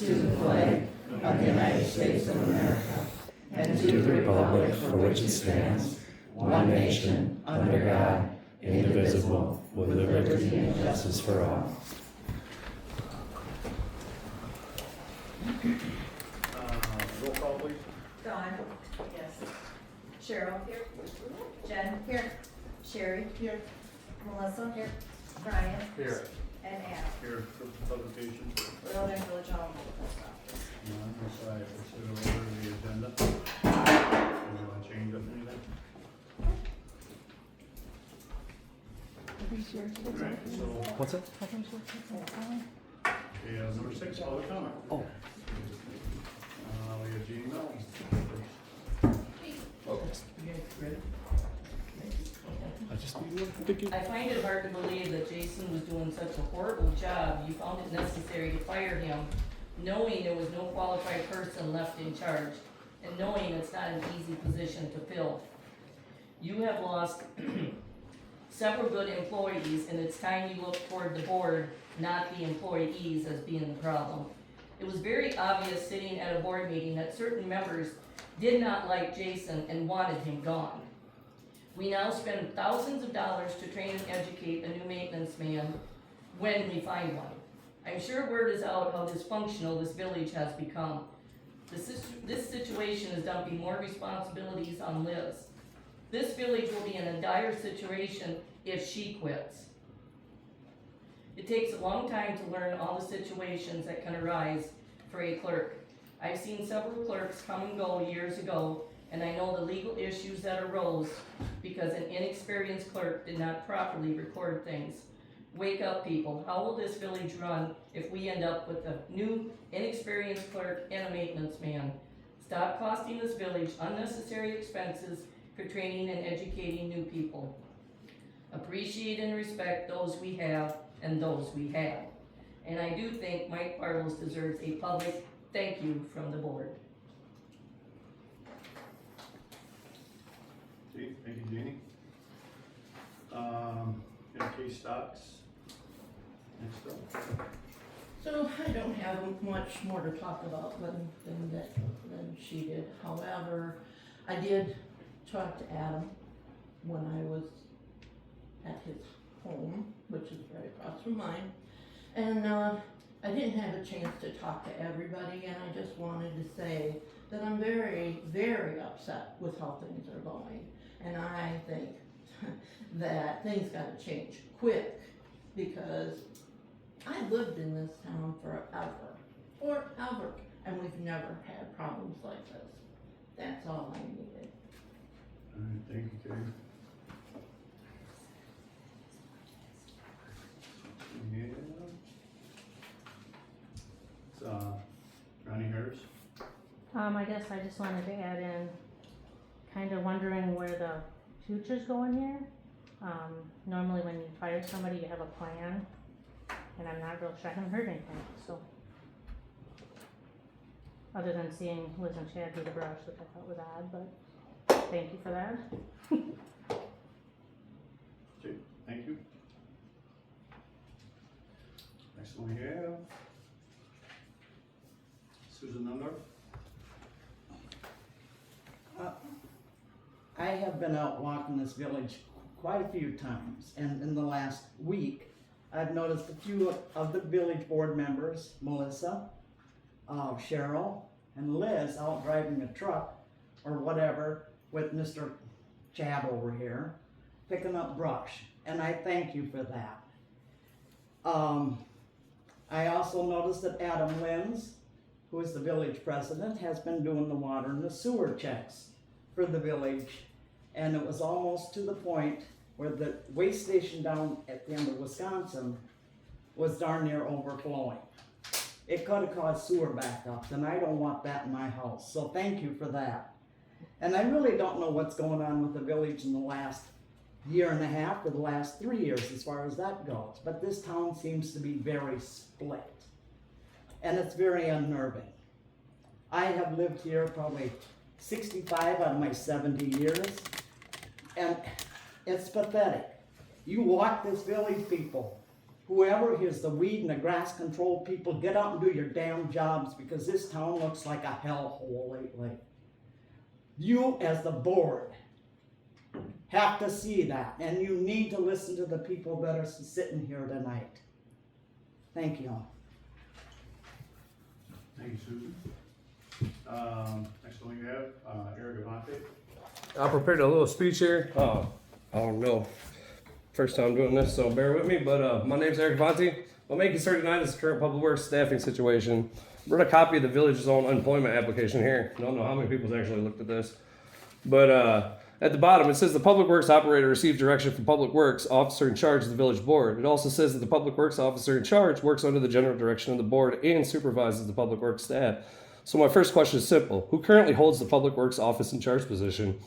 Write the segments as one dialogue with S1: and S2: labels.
S1: to the flag of the United States of America and to the republic for which it stands, one nation, under God, indivisible, with liberty and justice for all.
S2: Roll call, please.
S3: Dawn? Yes. Cheryl? Here. Jen? Here. Sherry? Here. Melissa? Here. Brian?
S2: Here.
S3: And Adam.
S2: Here for publication.
S3: We're in Village Hall.
S2: None, so I consider over the agenda. Do you want to change up anything? Alright, so,
S4: What's it?
S2: okay, number 6, public comment.
S4: Oh.
S2: We have Jeannie Mills.
S4: I just need one. Thank you.
S5: I find it hard to believe that Jason was doing such a horrible job. You found it necessary to fire him, knowing there was no qualified person left in charge, and knowing it's not an easy position to fill. You have lost several good employees, and it's time you look toward the board, not the employees, as being the problem. It was very obvious sitting at a board meeting that certain members did not like Jason and wanted him gone. We now spend thousands of dollars to train and educate a new maintenance man when we find one. I'm sure word is out how dysfunctional this village has become. This situation is dumping more responsibilities on Liz. This village will be in a dire situation if she quits. It takes a long time to learn all the situations that can arise for a clerk. I've seen several clerks come and go years ago, and I know the legal issues that arose because an inexperienced clerk did not properly record things. Wake up, people. How will this village run if we end up with a new, inexperienced clerk and a maintenance man? Stop costing this village unnecessary expenses for training and educating new people. Appreciate and respect those we have and those we have. And I do think Mike Bartles deserves a public thank you from the board.
S2: Okay, thank you, Jeannie. Case stocks. Next up.
S1: So I don't have much more to talk about than she did. However, I did talk to Adam when I was at his home, which is right across from mine. And I didn't have a chance to talk to everybody, and I just wanted to say that I'm very, very upset with how things are going. And I think that things gotta change quick, because I lived in this town forever, and we've never had problems like this. That's all I needed.
S2: Alright, thank you, Kay. Yeah. It's, Ronnie Harris.
S6: I guess I just wanted to add in, kind of wondering where the future's going here. Normally when you fire somebody, you have a plan, and I'm not real sure, I haven't heard anything, so. Other than seeing Liz and Chad do the brush, which I thought was odd, but thank you for that.
S2: Okay, thank you. Next one we have Susan Nundorf.
S7: I have been out walking this village quite a few times, and in the last week, I've noticed a few of the village board members, Melissa, Cheryl, and Liz, out driving a truck or whatever with Mr. Chad over here, picking up brush, and I thank you for that. I also noticed that Adam Lenz, who is the village president, has been doing the water and the sewer checks for the village, and it was almost to the point where the waste station down at the end of Wisconsin was darn near overflowing. It could have caused sewer backups, and I don't want that in my house, so thank you for that. And I really don't know what's going on with the village in the last year and a half or the last 3 years as far as that goes, but this town seems to be very split, and it's very unnerving. I have lived here probably 65 out of my 70 years, and it's pathetic. You walk this village, people, whoever is the weed and the grass control people, get out and do your damn jobs, because this town looks like a hellhole lately. You as the board have to see that, and you need to listen to the people that are sitting here tonight. Thank you.
S2: Thank you, Susan. Next one you have, Eric Avante.
S4: I prepared a little speech here. I don't know. First time doing this, so bear with me. But my name's Eric Avante. My main concern tonight is the current public works staffing situation. I brought a copy of the village's own unemployment application here. I don't know how many people's actually looked at this. But at the bottom, it says the public works operator received direction from public works officer in charge of the village board. It also says that the public works officer in charge works under the general direction of the board and supervises the public works staff. So my first question is simple. Who currently holds the public works office in charge position?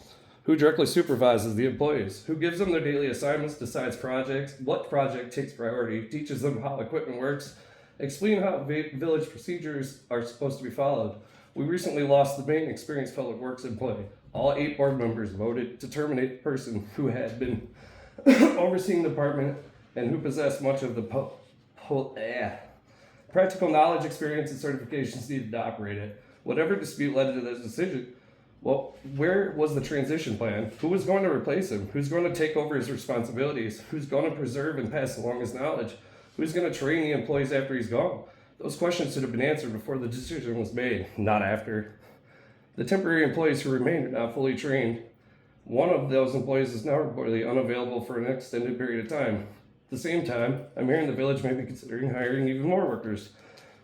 S4: Who directly supervises the employees? Who gives them their daily assignments, decides projects, what project takes priority, teaches them how equipment works, explain how village procedures are supposed to be followed? We recently lost the main experienced public works employee. All 8 board members voted to terminate the person who had been overseeing the department and who possessed much of the practical knowledge, experience, and certifications needed to operate it. Whatever dispute led to this decision, well, where was the transition plan? Who was going to replace him? Who's going to take over his responsibilities? Who's going to preserve and pass along his knowledge? Who's going to train the employees after he's gone? Those questions should have been answered before the decision was made, not after. The temporary employees who remained are not fully trained. One of those employees is now reportedly unavailable for an extended period of time. At the same time, I'm hearing the village may be considering hiring even more workers.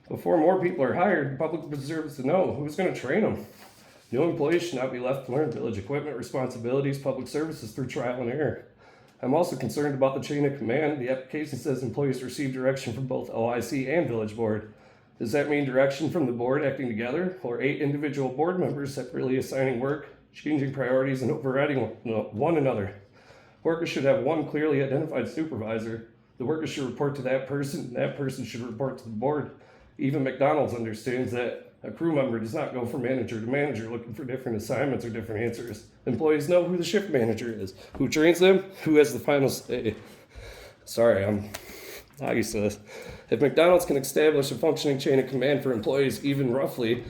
S4: Before more people are hired, the public deserves to know who's going to train them. New employees should not be left to learn village equipment, responsibilities, public services through trial and error. I'm also concerned about the chain of command. The application says employees receive direction from both OIC and village board. Does that mean direction from the board acting together, or 8 individual board members separately assigning work, changing priorities, and overriding one another? Workers should have one clearly identified supervisor. The workers should report to that person, and that person should report to the board. Even McDonald's understands that a crew member does not go from manager to manager looking for different assignments or different answers. Employees know who the shift manager is, who trains them, who has the final say. Sorry, I'm not used to this. If McDonald's can establish a functioning chain of command for employees earning roughly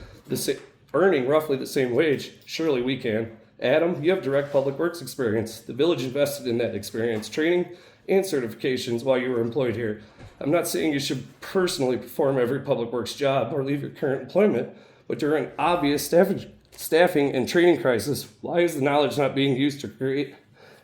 S4: the same wage, surely we can. Adam, you have direct public works experience. The village invested in that experience, training, and certifications while you were employed here. I'm not saying you should personally perform every public works job or leave your current employment, but during an obvious staffing and training crisis, why is the knowledge not being used to create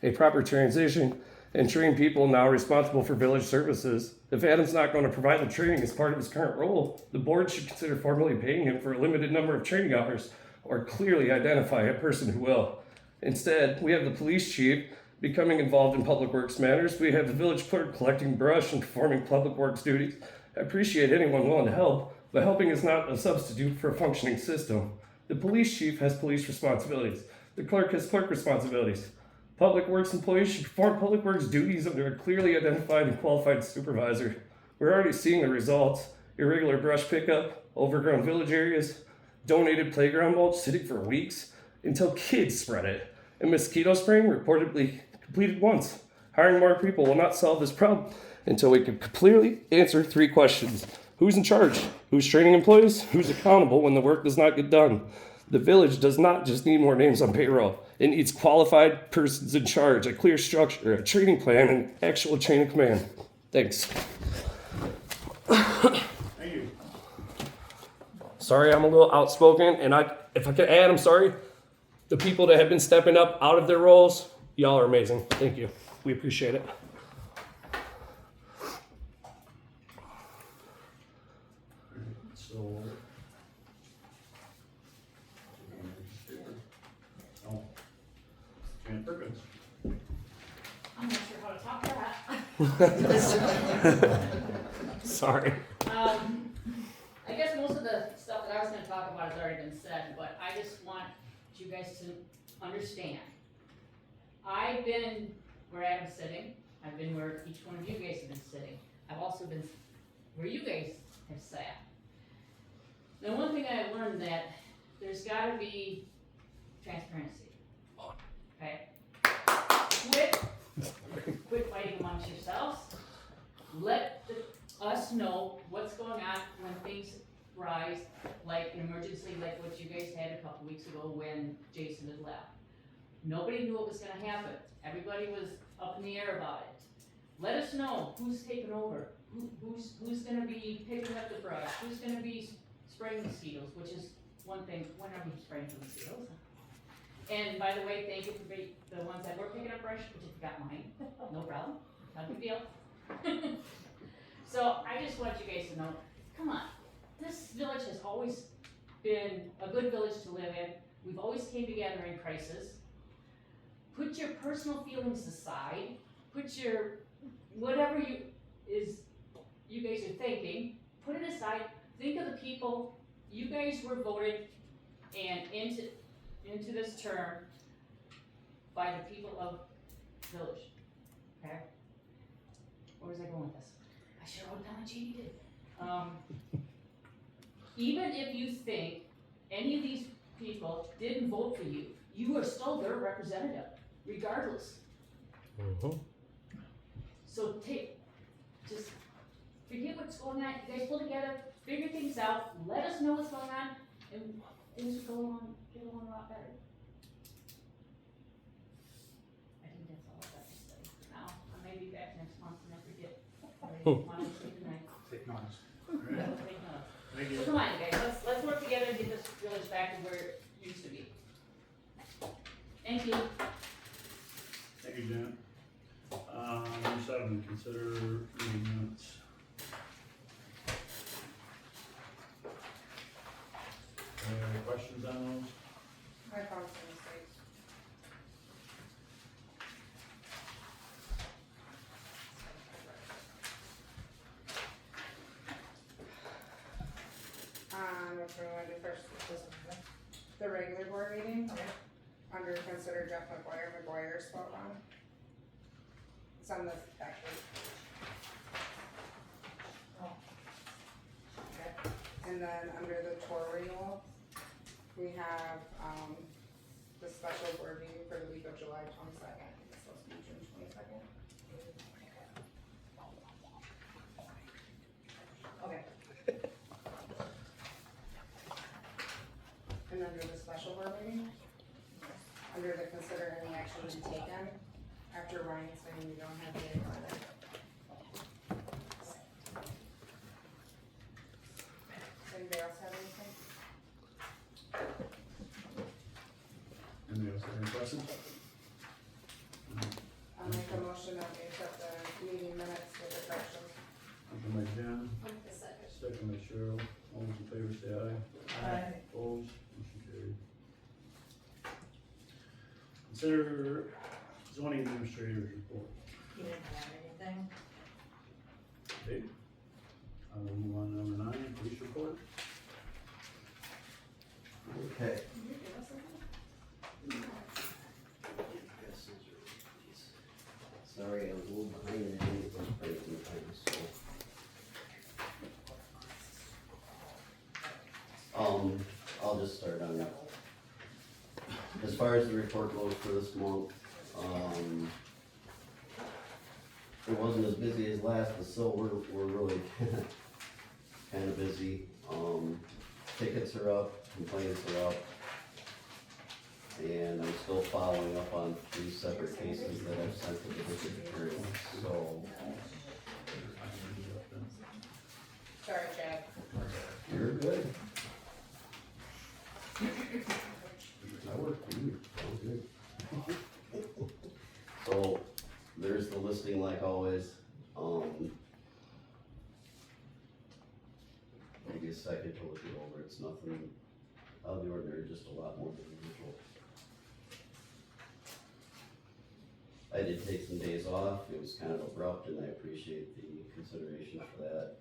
S4: a proper transition and train people now responsible for village services? If Adam's not going to provide the training as part of his current role, the board should consider formally paying him for a limited number of training hours or clearly identify a person who will. Instead, we have the police chief becoming involved in public works matters. We have the village clerk collecting brush and performing public works duties. I appreciate anyone willing to help, but helping is not a substitute for a functioning system. The police chief has police responsibilities. The clerk has clerk responsibilities. Public works employees should perform public works duties under a clearly identified and qualified supervisor. We're already seeing the results. Irregular brush pickup, overgrown village areas, donated playground mulch sitting for weeks until kids spread it, and mosquito spraying reportedly completed once. Hiring more people will not solve this problem until we can clearly answer 3 questions. Who's in charge? Who's training employees? Who's accountable when the work does not get done? The village does not just need more names on payroll. It needs qualified persons in charge, a clear structure, a training plan, and actual chain of command. Thanks.
S2: Thank you.
S4: Sorry, I'm a little outspoken, and if I could add, I'm sorry. The people that have been stepping up out of their roles, y'all are amazing. Thank you. We appreciate it.
S2: So, Jan Perkins.
S8: I'm not sure how to top that.
S4: Sorry.
S8: I guess most of the stuff that I was gonna talk about has already been said, but I just want you guys to understand. I've been where Adam's sitting, I've been where each one of you guys have been sitting. I've also been where you guys have sat. Now, one thing I learned that there's gotta be transparency. Okay? Quit fighting amongst yourselves. let us know what's going on when things rise, like an emergency, like what you guys had a couple weeks ago when Jason had left. Nobody knew what was gonna happen, everybody was up in the air about it. Let us know who's taking over, who's gonna be picking up the brush, who's gonna be spraying mosquitoes, which is one thing, when are we spraying for mosquitoes? And by the way, thank you for the ones that were picking up brush, which if you got mine, no problem, not a big deal. So I just want you guys to know, come on, this village has always been a good village to live in. We've always came together in crisis. Put your personal feelings aside, put your, whatever you guys are thinking, put it aside, think of the people, you guys were voted and into this term by the people of village, okay? Where was I going with this? I should have wrote down what Jeannie did. Even if you think any of these people didn't vote for you, you are still their representative, regardless. So just forget what's going on, you guys pull together, figure things out, let us know what's going on, and things will get along a lot better. I think that's all I got to say for now. I may be back next month and I forget what I wanted to say tonight.
S2: Take notes.
S8: Yeah, we'll take notes.
S2: Thank
S8: So
S2: you.
S8: come on, you guys, let's work together and get this village back to where it used to be. Thank you.
S2: Thank you, Janet. Number 7, consider meeting minutes. Any questions on those?
S3: I found some mistakes.
S9: Which we want to do first, the regular board meeting, under consider Jeff McGuire spelled wrong. It's on the back page. Okay. And then under the tour renewal, we have, the special board meeting for the week of July 22nd, it's supposed to be June 22nd. Okay. And under the special board meeting, under the consider any action to be taken, after Ryan saying we don't have data on it. Does anybody else have anything?
S2: Anybody else have any questions?
S9: I'll make a motion that we accept the meeting minutes with the corrections.
S2: Motion by Jen, second by Cheryl. All those in favor say aye.
S3: Aye.
S2: Opposed? Motion carried. Consider zoning administrator's report.
S3: You didn't have anything?
S2: Okay. I will move on to number 9, police report.
S10: Okay. Sorry, I was a little behind and I didn't get those breaks in time, so. I'll just start on that. As far as the report goes for this month, it wasn't as busy as last, but still we're really kinda busy. Tickets are up, complaints are up. And I'm still following up on 3 separate cases that I've sent to the district attorney, so.
S9: Sorry, Chad.
S10: You're good. I work for you, sounds good. So, there's the listing like always, maybe a second to look it over, it's nothing out of the ordinary, just a lot more than usual. I did take some days off, it was kind of abrupt and I appreciate the consideration for that.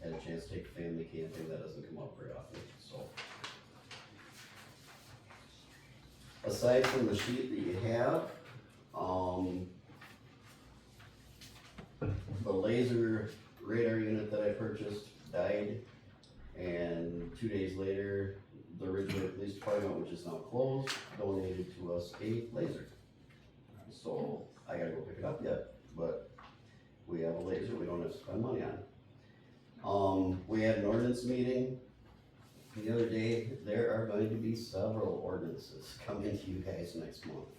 S10: Had a chance to take family camping, that doesn't come up very often, so. Aside from the sheet that you have, the laser radar unit that I purchased died, and 2 days later, the Ridgeway Police Department, which is now closed, donated to us a laser. So, I gotta go pick it up yet, but we have a laser we don't have to spend money on. We had an ordinance meeting the other day. There are going to be several ordinances coming to you guys next month.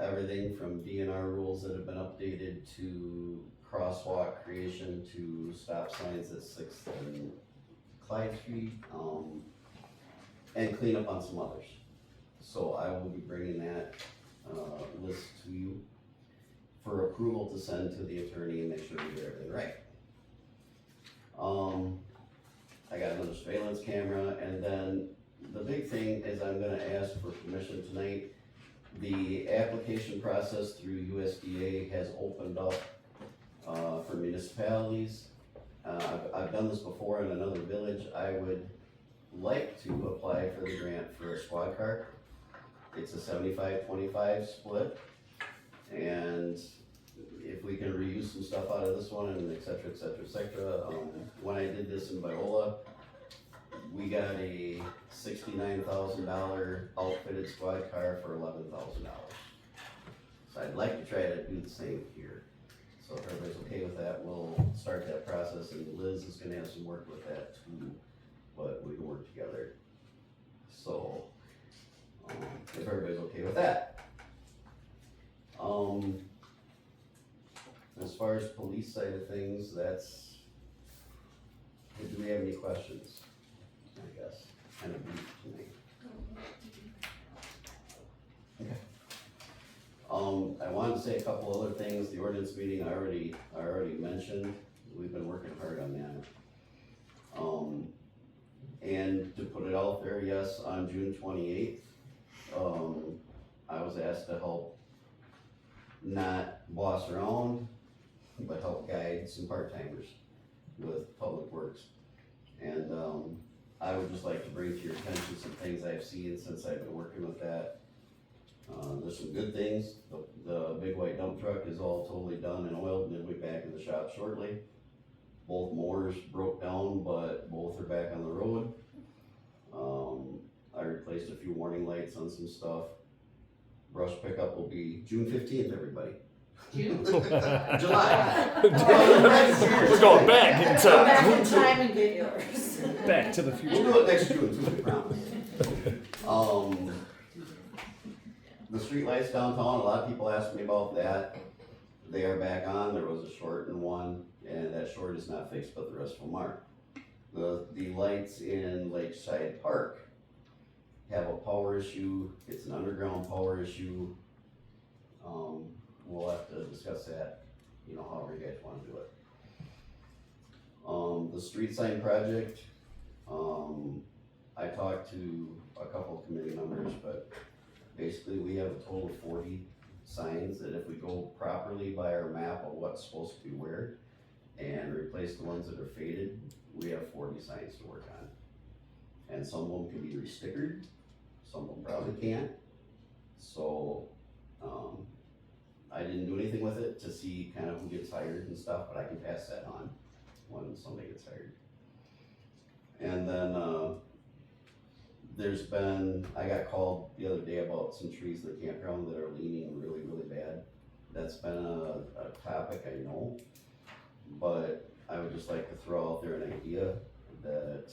S10: Everything from DNR rules that have been updated to crosswalk creation to stop signs at 6th and Clyde Street, and clean up on some others. So I will be bringing that, list to you for approval to send to the attorney and make sure we get everything right. I got another surveillance camera, and then the big thing is I'm gonna ask for permission tonight. The application process through USDA has opened up, for municipalities. I've done this before in another village. I would like to apply for the grant for a squad car. It's a 75-25 split, and if we can reuse some stuff out of this one and et cetera, et cetera, et cetera. When I did this in Viola, we got a $69,000 outfitted squad car for $11,000. So I'd like to try to do the same here. So if everybody's okay with that, we'll start that process, and Liz is gonna have some work with that too, but we can work together. So, if everybody's okay with that. As far as police side of things, that's, do we have any questions? I guess, kind of brief tonight. Okay. I wanted to say a couple other things. The ordinance meeting I already mentioned. We've been working hard on that. And to put it out there, yes, on June 28th, I was asked to help not boss around, but help guide some part-timers with Public Works. And, I would just like to bring to your attention some things I've seen since I've been working with that. There's some good things. The big white dump truck is all totally done and oiled, and it'll be back in the shop shortly. Both motors broke down, but both are back on the road. I replaced a few warning lights on some stuff. Brush pickup will be June 15th, everybody.
S8: June?
S10: July.
S4: We're going back in
S1: Go back
S4: time.
S1: in time and get yours.
S4: Back to the
S10: We'll
S4: future.
S10: do it next June, too, I promise. The streetlights downtown, a lot of people ask me about that. They are back on. There was a short in one, and that short is not fixed, but the rest of them are. The lights in Lakeside Park have a power issue. It's an underground power issue. We'll have to discuss that, however you guys wanna do it. The street sign project, I talked to a couple of committee members, but basically we have a total of 40 signs that if we go properly by our map of what's supposed to be where and replace the ones that are faded, we have 40 signs to work on. And some of them can be restickered, some of them probably can't. So, I didn't do anything with it to see kind of who gets hired and stuff, but I can pass that on when somebody gets hired. And then, I got called the other day about some trees in the campground that are leaning really, really bad. That's been a topic, I know, but I would just like to throw out there an idea that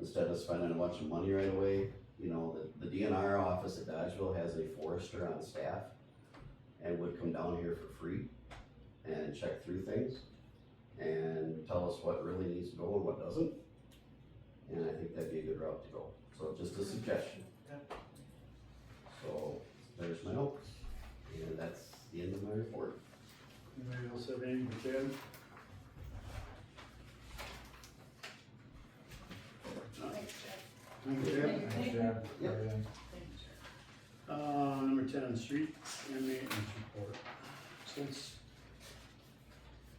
S10: instead of spending a bunch of money right away, the DNR office at Dodgeville has a forester on staff and would come down here for free and check through things and tell us what really needs to go and what doesn't. And I think that'd be a good route to go. So just a suggestion. So there's my notes, and that's the end of my report.
S2: Anybody else have anything for Chad?
S3: Thanks, Jeff.
S2: Thank you, Chad.
S3: Thank you.
S2: Chad.
S10: Yep.
S2: Number 10, street and maintenance report. Since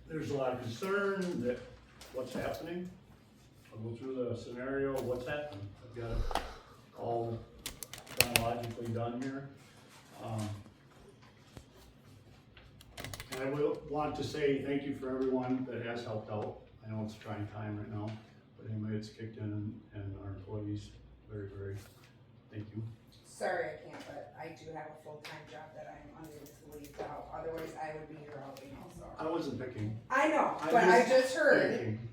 S2: there's a lot of concern that what's happening, I'll go through the scenario of what's happening. I've got it all chronologically done here. And I will want to say thank you for everyone that has helped out. I know it's a trying time right now, but anybody that's kicked in and our employees, very, very, thank you.
S9: Sorry I can't, but I do have a full-time job that I'm unable to leave out, otherwise I would be here all day, so.
S2: I wasn't picking.
S9: I know,
S2: I'm
S9: but I just heard,
S2: thinking.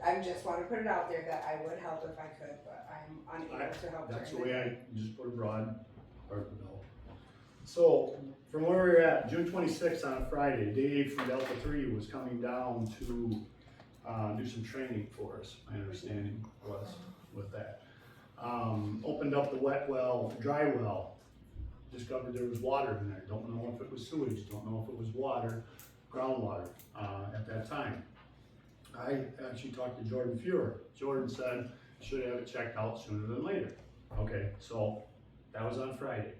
S9: I just wanna put it out there that I would help if I could, but I'm unable to help.
S2: That's the
S9: during
S2: way I just put a broad part of the bill. So, from where we're at, June 26th on a Friday, Dave from Delta 3 was coming down to, do some training for us, my understanding was with that. Opened up the wet well, dry well, discovered there was water in there, don't know if it was sewage, don't know if it was water, groundwater, at that time. I actually talked to Jordan Fuhrer. Jordan said, should have it checked out sooner than later. Okay, so that was on Friday.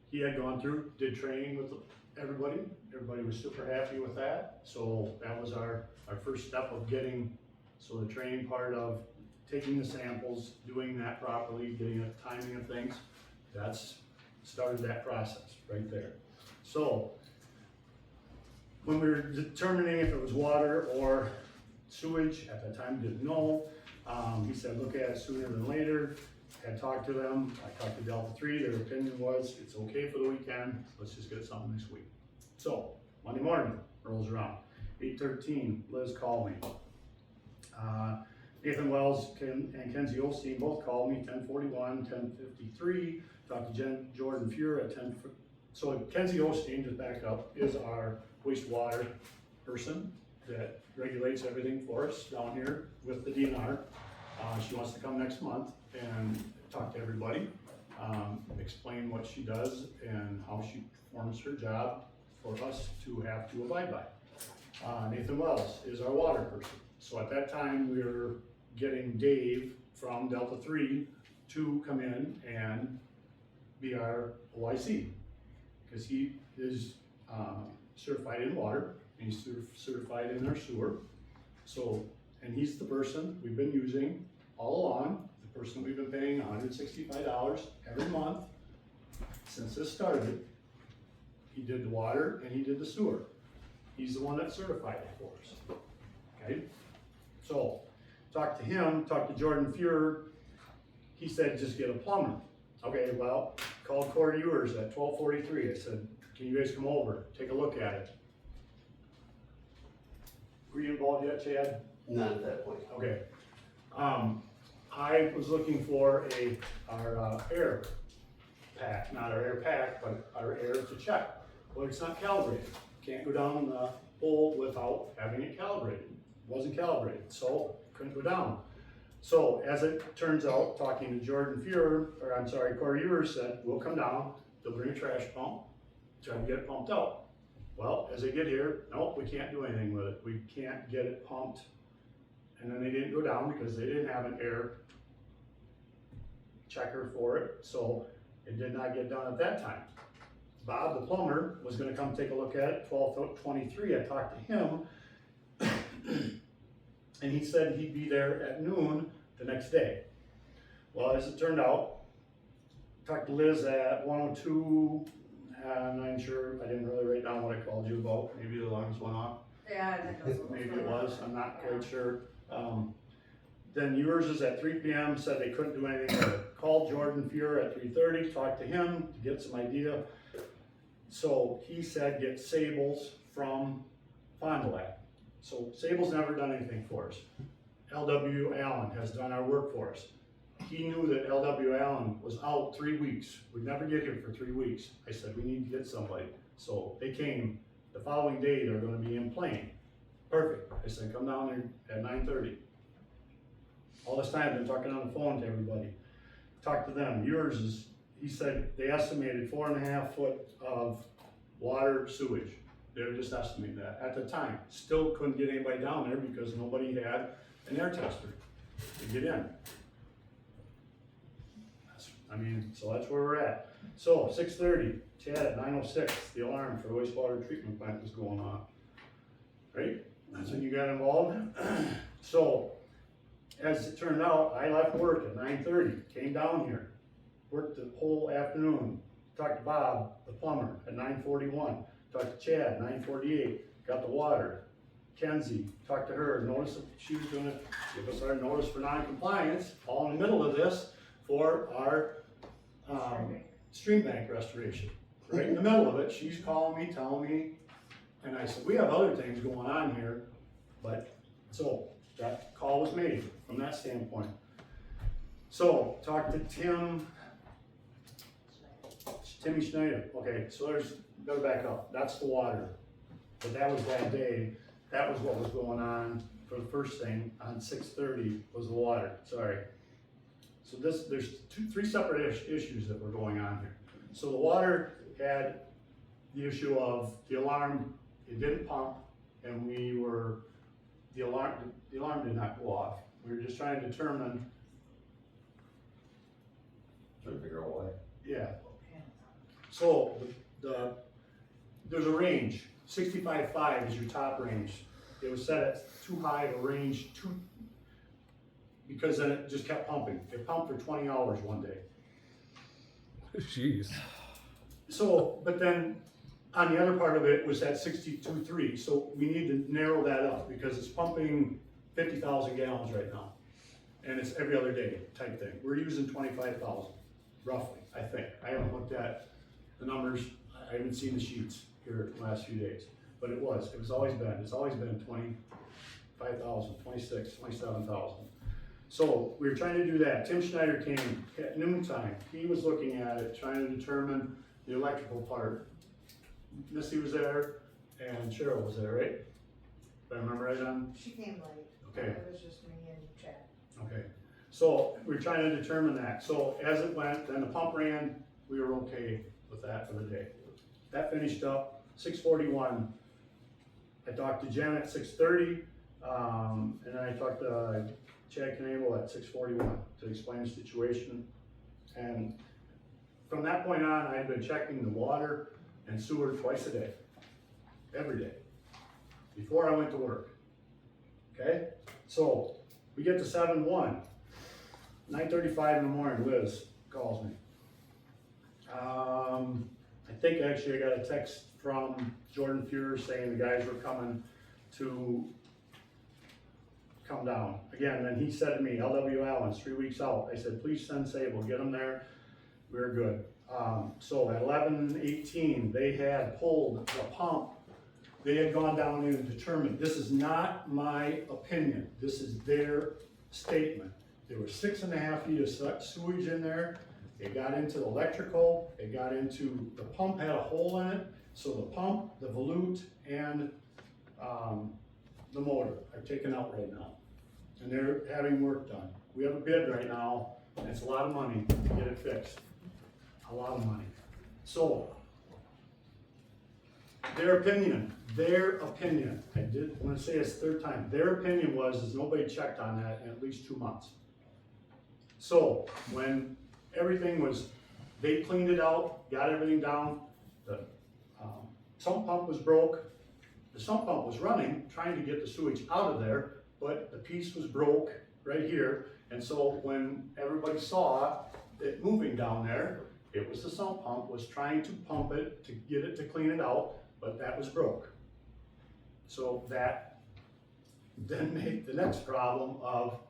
S2: He had gone through, did training with everybody. Everybody was super happy with that. So that was our first step of getting, so the training part of taking the samples, doing that properly, getting a timing of things, that's started that process right there. So when we were determining if it was water or sewage, at that time didn't know. He said look at it sooner than later. Had talked to them, I talked to Delta 3, their opinion was it's okay for the weekend, let's just get something this week. So, Monday morning rolls around, 8:13, Liz called me. Nathan Wells and Kenzie Osteen both called me, 10:41, 10:53, talked to Jordan Fuhrer at 10, so Kenzie Osteen, just back up, is our wastewater person that regulates everything for us down here with the DNR. She wants to come next month and talk to everybody, explain what she does and how she performs her job for us to have to abide by. Nathan Wells is our water person. So at that time, we were getting Dave from Delta 3 to come in and be our OIC, because he is certified in water, and he's certified in our sewer. So, and he's the person we've been using all along, the person we've been paying $165 every month since this started. He did the water and he did the sewer. He's the one that certified it for us. Okay? So, talked to him, talked to Jordan Fuhrer. He said, just get a plumber. Okay, well, called Corey Ewers at 12:43. I said, can you guys come over, take a look at it? Were you involved yet, Chad?
S10: Not at that point.
S2: Okay. I was looking for our air pack, not our air pack, but our air to check. Well, it's not calibrated. Can't go down the hole without having it calibrated. Wasn't calibrated, so couldn't go down. So as it turns out, talking to Jordan Fuhrer, or I'm sorry, Corey Ewers said, we'll come down, they'll bring a trash pump, try to get it pumped out. Well, as they get here, nope, we can't do anything with it. We can't get it pumped. And then they didn't go down because they didn't have an air checker for it, so it did not get done at that time. Bob, the plumber, was gonna come take a look at it, 12:23, I talked to him, and he said he'd be there at noon the next day. Well, as it turned out, talked to Liz at 1:02, I'm not sure, I didn't really write down what I called you about, maybe the alarms went off.
S9: Yeah, and it goes.
S2: Maybe it was, I'm not quite sure. Then yours is at 3 p.m., said they couldn't do anything with it. Called Jordan Fuhrer at 3:30, talked to him to get some idea. So he said get Sables from Fond du Lac. So Sable's never done anything for us. LW Allen has done our work for us. He knew that LW Allen was out 3 weeks. We'd never get here for 3 weeks. I said, we need to get somebody. So they came. The following day, they're gonna be in Plain. Perfect. I said, come down there at 9:30. All this time, I've been talking on the phone to everybody. Talked to them. Yours is, he said they estimated 4.5 foot of water sewage. They were just estimating that at the time. Still couldn't get anybody down there because nobody had an air tester to get in. So that's where we're at. So 6:30, Chad at 9:06, the alarm for the wastewater treatment plant was going on. Right? That's when you got involved. So, as it turned out, I left work at 9:30, came down here, worked the whole afternoon, talked to Bob, the plumber, at 9:41, talked to Chad, 9:48, got the water. Kenzie, talked to her, noticed that she was gonna give us our notice for non-compliance, all in the middle of this, for our stream bank restoration. Right in the middle of it, she's calling me, telling me And I said, we have other things going on here, but, so, that call was made from that standpoint. So, talked to Timmy Schneider, okay, so gotta back up, that's the water. But that was that day, that was what was going on for the first thing, on 6:30 was the water, sorry. So there's three separate issues that were going on here. So the water had the issue of the alarm, it didn't pump, and the alarm did not go off. We were just trying to determine,
S10: Trying to figure out why.
S2: yeah. So there's a range, 65.5 is your top range. It was set at too high of a range, because then it just kept pumping. It pumped for 20 hours one day.
S4: Jeez.
S2: So, but then on the other part of it was at 62.3, so we need to narrow that up because it's pumping 50,000 gallons right now. And it's every other day type thing. We're using 25,000, roughly, I think. I haven't looked at the numbers, I haven't seen the sheets here the last few days. But it's always been 25,000, 26, 27,000. So we were trying to do that. Tim Schneider came at noontime. He was looking at it, trying to determine the electrical part. Missy was there and Cheryl was there, right? If I remember right on?
S9: She came late.
S2: Okay.
S9: It was just me and Chad.
S2: Okay. So we're trying to determine that. So as it went, then the pump ran, we were okay with that for the day. That finished up 6:41. I talked to Jen at 6:30, and then I talked to Chad Knable at 6:41 to explain the situation. And from that point on, I had been checking the water and sewer twice a day, every day, before I went to work. Okay? So we get to 7:1, 9:35 in the morning, Liz calls me. I think actually I got a text from Jordan Fuhrer saying the guys were coming to come down. Again, then he said to me, LW Allen's 3 weeks out. I said, please send Sable, get them there. We're good. So at 11:18, they had pulled the pump. They had gone down and determined, this is not my opinion, this is their statement. There were 6.5 feet of sewage in there. It got into the electrical, it got into, the pump had a hole in it, so the pump, the volute, and the motor are taken out right now. And they're having work done. We have a bid right now, and it's a lot of money to get it fixed. A lot of money. So, their opinion, I want to say it's the third time, their opinion was nobody checked on that in at least 2 months. So, when everything was, they cleaned it out, got everything down, the sump pump was broke, the sump pump was running, trying to get the sewage out of there, but the piece was broke right here, and so when everybody saw it moving down there, it was the sump pump was trying to pump it to get it to clean it out, but that was broke. So that then made the next problem of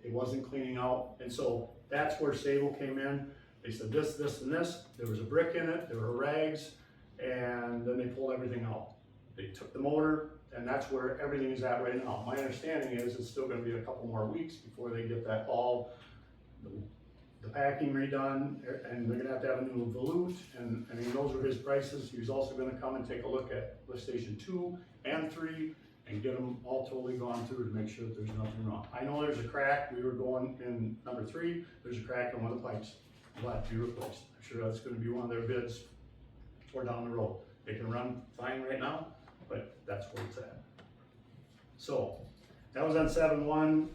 S2: it wasn't cleaning out, and so that's where Sable came in. They said this, this, and this. There was a brick in it, there were rags, and then they pulled everything out. They took the motor, and that's where everything is at right now. My understanding is it's still gonna be a couple more weeks before they get that all, the packing redone, and they're gonna have a new volute, and I mean, those were his prices. He was also gonna come and take a look at lift station 2 and 3, and get them all totally gone through to make sure that there's nothing wrong. I know there's a crack, we were going in number 3, there's a crack in one of the pipes. It'll have to be replaced. I'm sure that's gonna be one of their bids for down the road. They can run fine right now, but that's where it's at. So, that was on 7/1.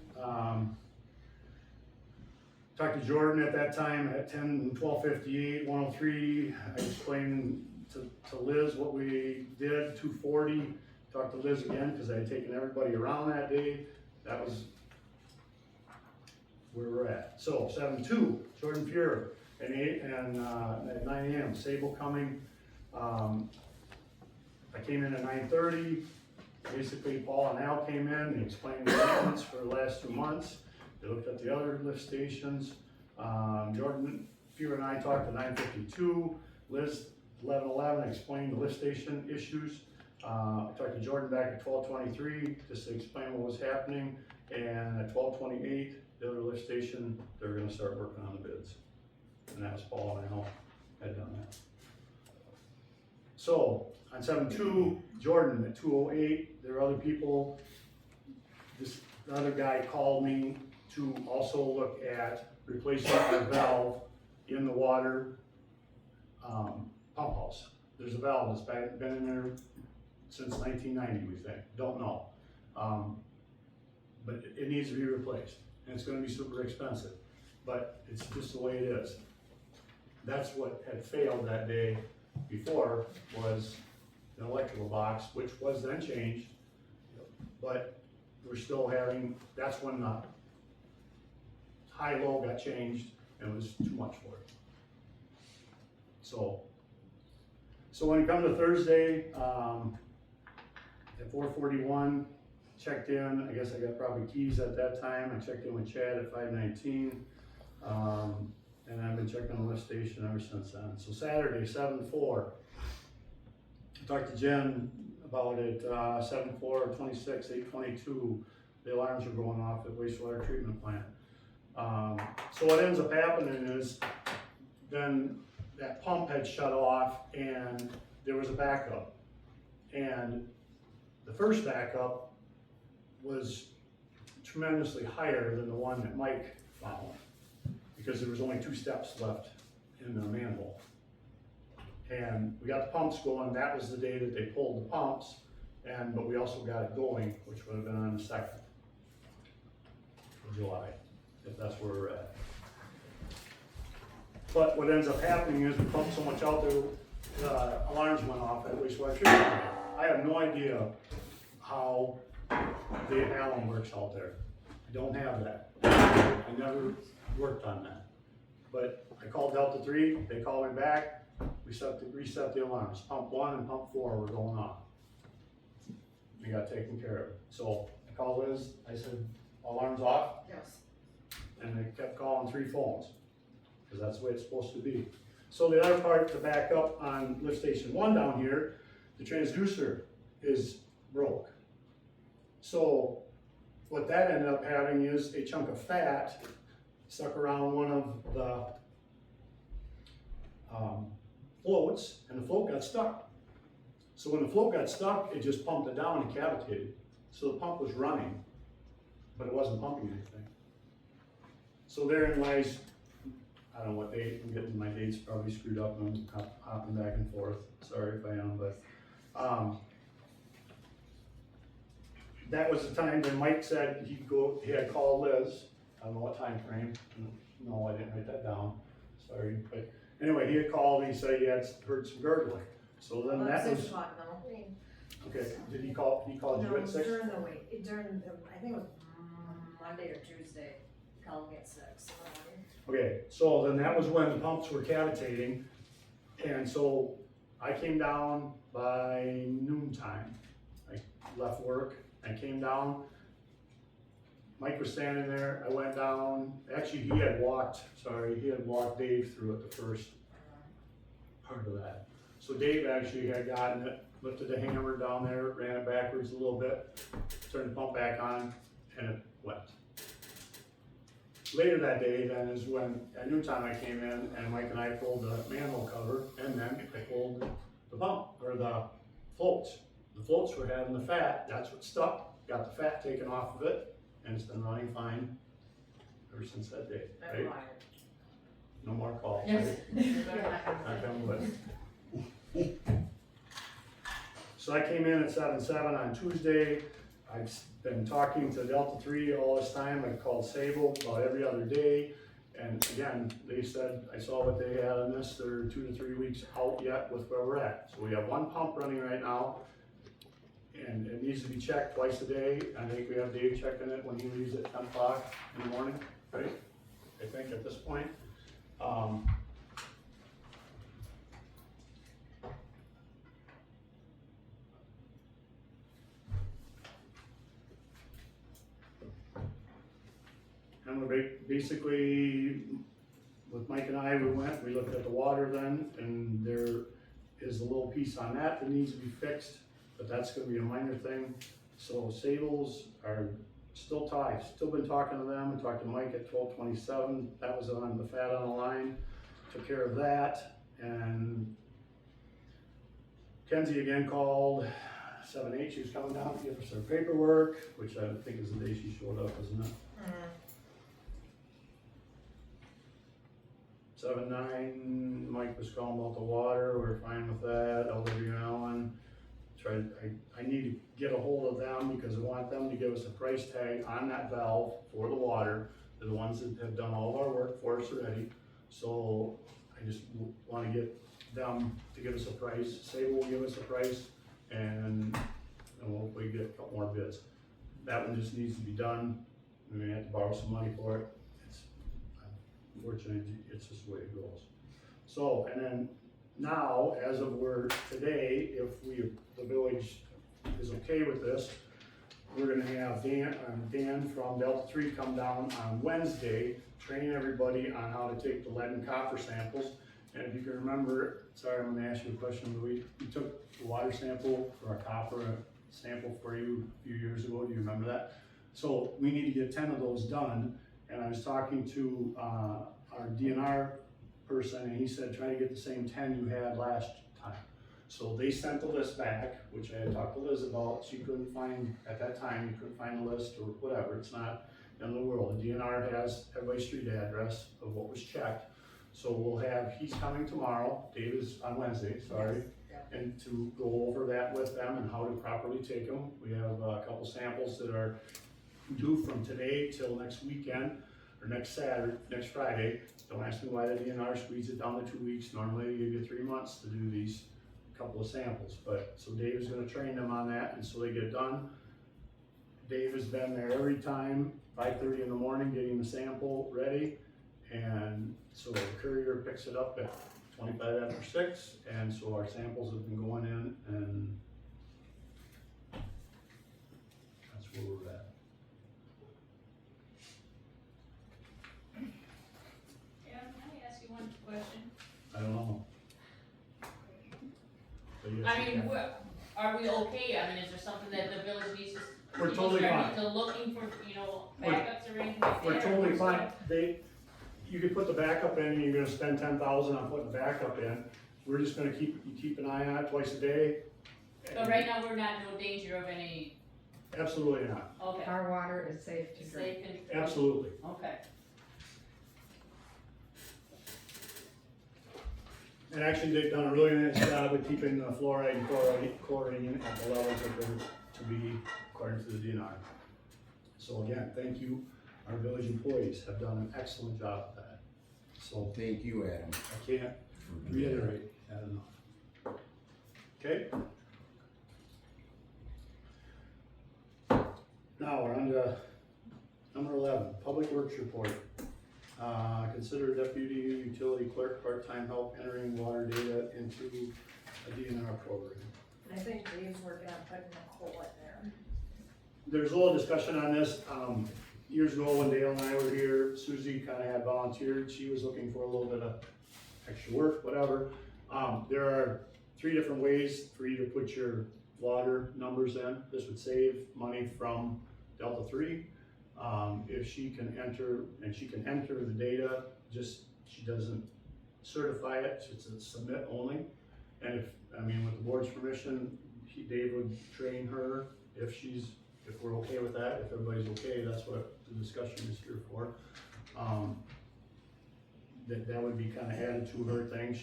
S2: Talked to Jordan at that time at 10/12/58, 103. I explained to Liz what we did, 240. Talked to Liz again because I had taken everybody around that day. That was where we're at. So 7/2, Jordan Fuhrer, and at 9 a.m. Sable coming. I came in at 9:30. Basically, Paul and Al came in. They explained the maintenance for the last 2 months. They looked at the other lift stations. Jordan Fuhrer and I talked at 9:52. Liz 11:11 explained the lift station issues. I talked to Jordan back at 12:23, just to explain what was happening, and at 12:28, the other lift station, they're gonna start working on the bids. And that was Paul and I know had done that. So, on 7-2, Jordan at 2:08, there are other people. The other guy called me to also look at replacing our valve in the water pump house. There's a valve that's been in there since 1990, we think, don't know. But it needs to be replaced, and it's gonna be super expensive, but it's just the way it is. That's what had failed that day before, was an electrical box, which was then changed, but we're still having, that's when the high-low got changed, and it was too much for it. So when it comes to Thursday, at 4:41, checked in, I guess I got probably keys at that time, I checked in with Chad at 5:19, and I've been checking the lift station ever since then. So Saturday, 7-4, I talked to Jen about it, 7-4, 26, 8:22, the alarms are going off at wastewater treatment plant. So what ends up happening is, then that pump had shut off and there was a backup. And the first backup was tremendously higher than the one that Mike found, because there was only 2 steps left in the manhole. And we got the pumps going, that was the day that they pulled the pumps, but we also got it going, which would have been on the 2nd of July, if that's where we're at. But what ends up happening is we pumped so much out there, the alarms went off at wastewater treatment plant. I have no idea how the Allen works out there. I don't have that. I never worked on that. But I called Delta 3, they called me back, we reset the alarms. Pump 1 and pump 4 were going off. We got taken care of. So I called Liz, I said, alarms off?
S9: Yes.
S2: And they kept calling 3 phones, because that's the way it's supposed to be. So the other part to back up on lift station 1 down here, the transducer is broke. So what that ended up having is a chunk of fat stuck around one of the floats, and the float got stuck. So when the float got stuck, it just pumped it down and cavitated. So the pump was running, but it wasn't pumping anything. So therein lies, I don't know what date, I'm getting my dates probably screwed up, and I'm hopping back and forth, sorry if I am, but that was the time when Mike said he had called Liz, I don't know what time frame, no, I didn't write that down, sorry, but anyway, he had called and he said he had heard some gurgling, so then that was.
S11: 6 o'clock now.
S2: Okay, did he called you at 6?
S11: During the week, I think it was Monday or Tuesday, called me at 6.
S2: Okay, so then that was when the pumps were cavitating, and so I came down by noontime. I left work, I came down, Mike was standing there, I went down, actually he had walked Dave through it the first part of that. So Dave actually had gotten it, lifted the hammer down there, ran it backwards a little bit, turned the pump back on, and it went. Later that day then is when, at noontime I came in and Mike and I pulled the manhole cover, and then I pulled the pump, or the floats. The floats were having the fat, that's what stuck, got the fat taken off of it, and it's been running fine ever since that day, right? No more calls,
S5: Yes.
S2: right? Knock on wood. So I came in at 7-7 on Tuesday. I've been talking to Delta 3 all this time. I've called Sable about every other day. And again, they said, I saw what they had on this, they're 2 to 3 weeks out yet with where we're at. So we have 1 pump running right now, and it needs to be checked twice a day. I think we have Dave checking it when he leaves at 10 o'clock in the morning, right? I think at this point. And we're basically, with Mike and I, we looked at the water then, and there is a little piece on that needs to be fixed but that's gonna be a minor thing. So Sables are still tied, still been talking to them, and talked to Mike at 1227, that was on the fat on the line, took care of that, and Kenzie again called, 7/8, she was coming down to give us her paperwork, which I think is the day she showed up, isn't it? 7/9, Mike was calling about the water, we're fine with that, LW Allen. I need to get a hold of them because I want them to give us a price tag on that valve for the water. They're the ones that have done all of our work for us already. So I just wanna get them to give us a price, Sable will give us a price, and we'll hopefully get a couple more bids. That one just needs to be done, we may have to borrow some money for it. Unfortunately, it's just the way it goes. So, and then now, as of today, if the village is okay with this, we're gonna have Dan from Delta 3 come down on Wednesday, train everybody on how to take the lead and copper samples. And if you can remember, sorry, I'm gonna ask you a question, Louis. We took the water sample for a copper sample for you a few years ago, do you remember that? So we need to get 10 of those done, and I was talking to our DNR person, and he said, try to get the same 10 you had last time. So they sent the list back, which I had talked to Liz about. She couldn't find, at that time, you couldn't find the list or whatever. It's not in the world. The DNR has everybody's street address of what was checked. So he's coming tomorrow, Dave is on Wednesday, sorry. And to go over that with them and how to properly take them. We have a couple samples that are due from today till next weekend, or next Friday. Don't ask me why the DNR squeezed it down to 2 weeks. Normally they give you 3 months to do these couple of samples, so Dave is gonna train them on that, and so they get done. Dave has been there every time, 5:30 in the morning, getting the sample ready, and so the courier picks it up at 25 after 6, and so our samples have been going in, and that's where we're at.
S8: Yeah, can I ask you one question?
S2: I don't know. But yes,
S8: I
S2: you
S8: mean,
S2: can.
S8: are we okay? I mean, is there something that the village needs to?
S2: We're totally fine.
S8: To looking for,
S2: We're-
S8: backups or anything like that?
S2: We're totally fine. You could put the backup in, and you're gonna spend 10,000 on putting the backup in. We're just gonna keep an eye on it twice a day.
S8: But right now, we're not in no danger of any,
S2: Absolutely not,
S8: okay,
S11: Our water is safe to drink.
S8: safe and.
S2: absolutely.
S8: Okay.
S2: And actually, they've done a really nice job of keeping the fluoride and chlorine at the levels that they're to be according to the DNR. So again, thank you. Our village employees have done an excellent job of that. So
S3: Thank you, Adam.
S2: I can't reiterate that enough. Okay? Now we're on to number 11, Public Works Report. Consider deputy utility clerk part-time help entering water data into a DNR program.
S11: I think Dave's working on putting a hole in there.
S2: There's a little discussion on this. Years ago when Dale and I were here, Susie kind of had volunteered. She was looking for a little bit of extra work, whatever. There are 3 different ways for you to put your water numbers in. This would save money from Delta 3. If she can enter, and she can enter the data, just she doesn't certify it, it's a submit only. And with the board's permission, Dave would train her if we're okay with that. If everybody's okay, that's what the discussion is here for. That would be kind of added to her thing.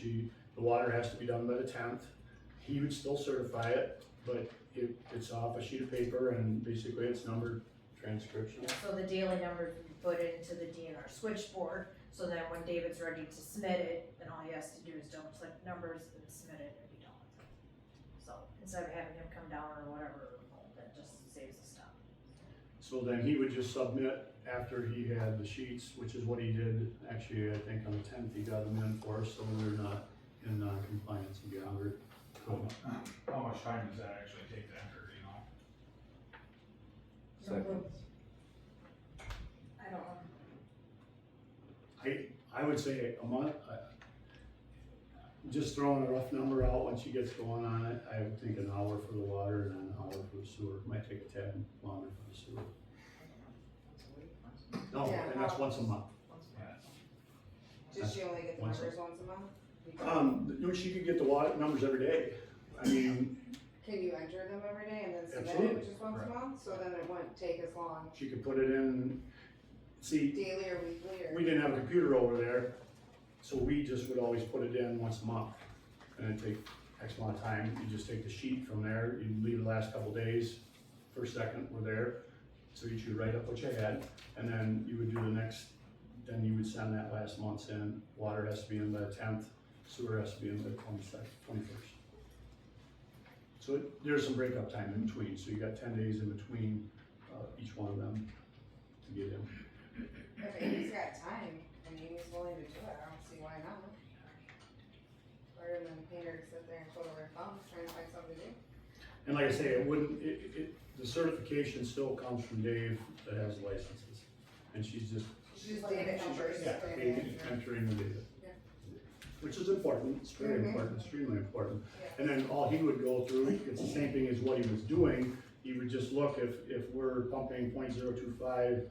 S2: The water has to be done by the 10th. He would still certify it, but it's off a sheet of paper, and basically it's numbered transcription.
S11: So the daily numbers would be put into the DNR switchboard, so then when David's ready to submit it, then all he has to do is double click numbers and submit it and be done with it. So instead of having him come down or whatever, that just saves us time.
S2: So then he would just submit after he had the sheets, which is what he did. Actually, I think on the 10th, he got them in for us, so we're not in non-compliance again.
S12: How much time does that actually take to enter, do you know?
S4: Seconds.
S11: I don't know.
S2: I would say a month. just throwing a rough number out, when she gets going on it, I would think an hour for the water and then an hour for the sewer. Might take a tad longer for the sewer. No,
S9: Yeah.
S2: and that's once a month.
S9: Does she only get the
S2: Once a-
S9: numbers once a month?
S2: She could get the water numbers every day. I mean,
S9: Can you enter them every day and then submit
S2: Absolutely.
S9: it just once a month? So then it wouldn't take as long,
S2: she could put it in, see,
S9: daily or weekly or?
S2: we didn't have a computer over there, so we just would always put it in once a month. And it'd take X amount of time, you just take the sheet from there, you leave the last couple days, first, second were there. So you should write up what you had, and then you would do the next, then you would send that last month's in. Water has to be in by the 10th, sewer has to be in by the 21st. So there's some breakup time in between, so you got 10 days in between, each one of them to get in.
S9: If Amy's got time and Amy's willing to do it, I don't see why not. Rather than paying her to sit there and twiddle her thumbs trying to find something to do.
S2: And like I say, it wouldn't, the certification still comes from Dave that has licenses, and she's just,
S9: She's just data entry.
S2: entering the data.
S9: Yeah.
S2: Which is important, it's very
S9: Mhm.
S2: important, extremely important.
S9: Yeah.
S2: And then all he would go through, it's the same thing as what he was doing, he would just look if we're pumping 0.025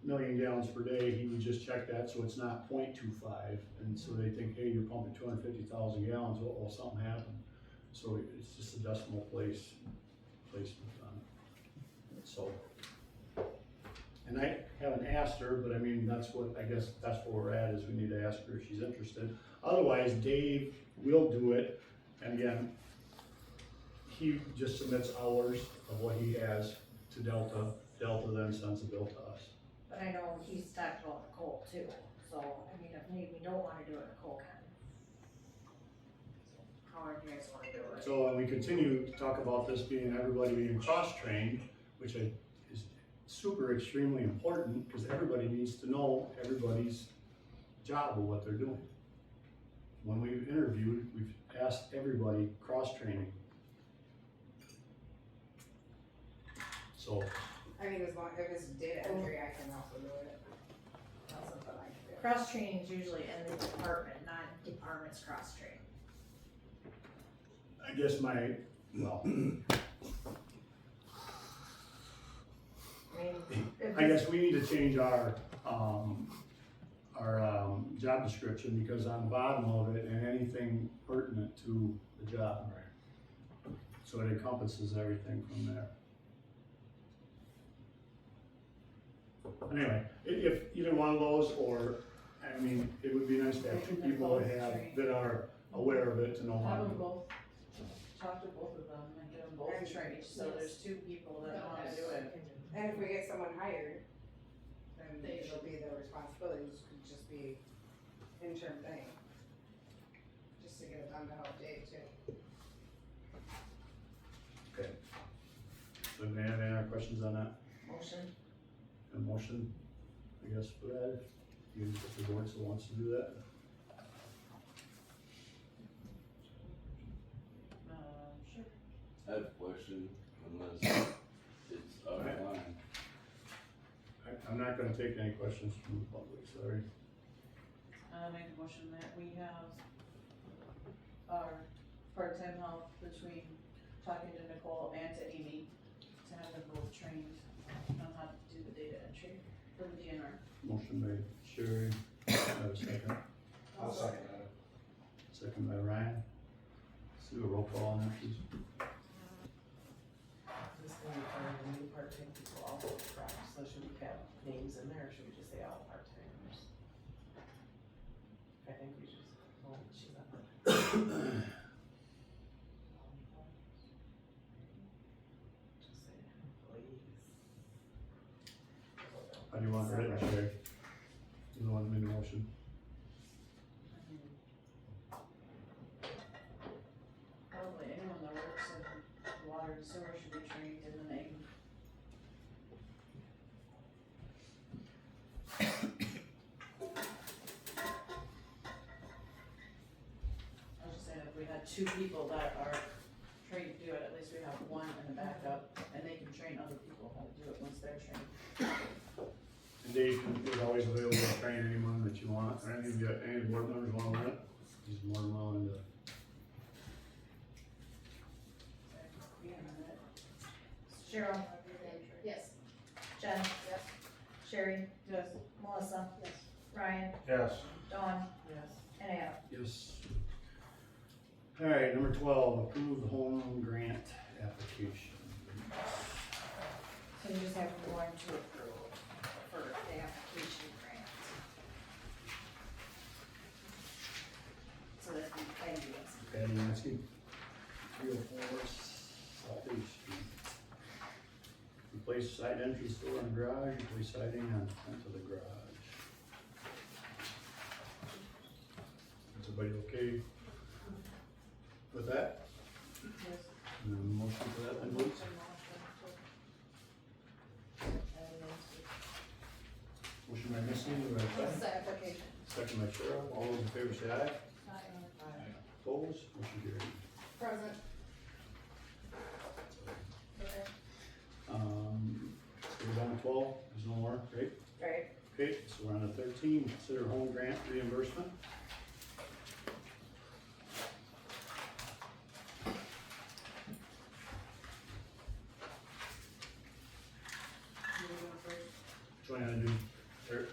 S2: million gallons per day, he would just check that, so it's not 0.25, and so they think, hey, you're pumping 250,000 gallons, well, something happened. So it's just a decimal placement on it, so. And I haven't asked her, but I mean, that's what, I guess that's where we're at, is we need to ask her if she's interested. Otherwise, Dave will do it, and again, he just submits hours of what he has to Delta, Delta then sends the bill to us.
S11: But I know he's talked about Nicole too, so, I mean, if maybe we don't wanna do it, Nicole can. However you guys wanna do it.
S2: So, and we continue to talk about this being, everybody being cross-trained, which is super extremely important, because everybody needs to know everybody's job of what they're doing. When we've interviewed, we've asked everybody cross-training. So,
S9: I mean, as long, if it's data entry, I can also do it. That's something I can do.
S11: Cross training is usually in the department, not departments cross train.
S2: I guess my, well,
S11: I mean, if
S2: I guess we need to change our job description, because on the bottom of it, and anything pertinent to the job.
S12: Right.
S2: So it encompasses everything from there. Anyway, if either one of those, or, I mean, it would be nice to have two people that are aware of it to know how
S1: Have
S2: to
S1: them
S2: do it.
S1: both, talk to both of them and get them both
S9: And-
S1: trained, so there's two people that know how to do it.
S9: And if we get someone hired, then
S1: They
S9: it'll be their responsibility, this could just be interim thing. Just to get it done to help Dave too.
S2: So may I have any other questions on that?
S1: Motion?
S2: A motion, I guess, for that, if the board still wants to do that?
S1: Sure.
S3: I have a question, unless it's out of line.
S2: I'm not gonna take any questions from the public, sorry.
S1: Make a motion that we have our part-time help between talking to Nicole and to Amy, to have them both trained on how to do the data entry for the DNR.
S2: Motion by Sherry, I have a second.
S12: I'll second that.
S2: Second by Ryan. Let's do a roll call on that, please.
S13: This thing requiring the new part-time people also correct, so should we have names in there, or should we just say all part-timers? I think we should, well, she's not part-time. Just say employees.
S2: How do you want it written, Sherry? You the one that made the motion?
S1: Probably anyone that works in water and sewer should be trained in the name. I was just saying, if we had two people that are trained to do it, at least we have one in the backup, and they can train other people how to do it once they're trained.
S2: And Dave is always available to train anyone that you want, or any of the board members want to learn it. He's more than willing to.
S11: Cheryl,
S8: Yes.
S11: Jen,
S8: Yes.
S11: Sherry,
S13: Yes.
S11: Melissa, Ryan,
S12: Yes.
S11: Dawn,
S13: Yes.
S11: and Adam.
S2: Yes. Alright, number 12, approve the home grant application.
S11: So you just have one to approve for the application grant. So that we can do this.
S2: Patty Yancey, 304 Southeast Street. Replace side entrance door in garage, replace siding on front of the garage. Is everybody okay with that?
S13: Yes.
S2: And then motion for that, then please? Motion by Missy, do I have a second?
S9: This application.
S2: Second by Cheryl, all those in favor say aye.
S13: Aye.
S2: Opposed, motion carried.
S9: Present. Okay.
S2: We're down to 12, there's no more, right?
S11: Right.
S2: Okay, so we're on to 13, consider home grant reimbursement. Which one you gonna do? Eric?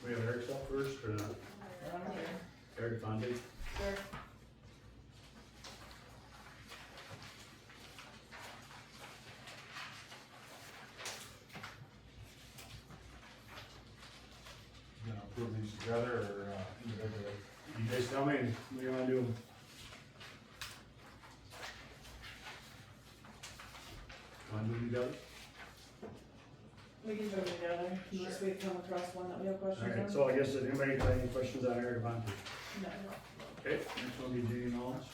S2: We have Eric's up first, or not? Eric Fonte?
S9: Sure.
S12: You gonna approve these together or individually?
S2: You guys tell me, what do you wanna do? Wanna do them together?
S13: We can do it together, unless we come across one that we have questions on.
S2: Alright, so I guess if anybody got any questions on Eric Fonte?
S13: No.
S2: Okay, next one will be Judy Mullins.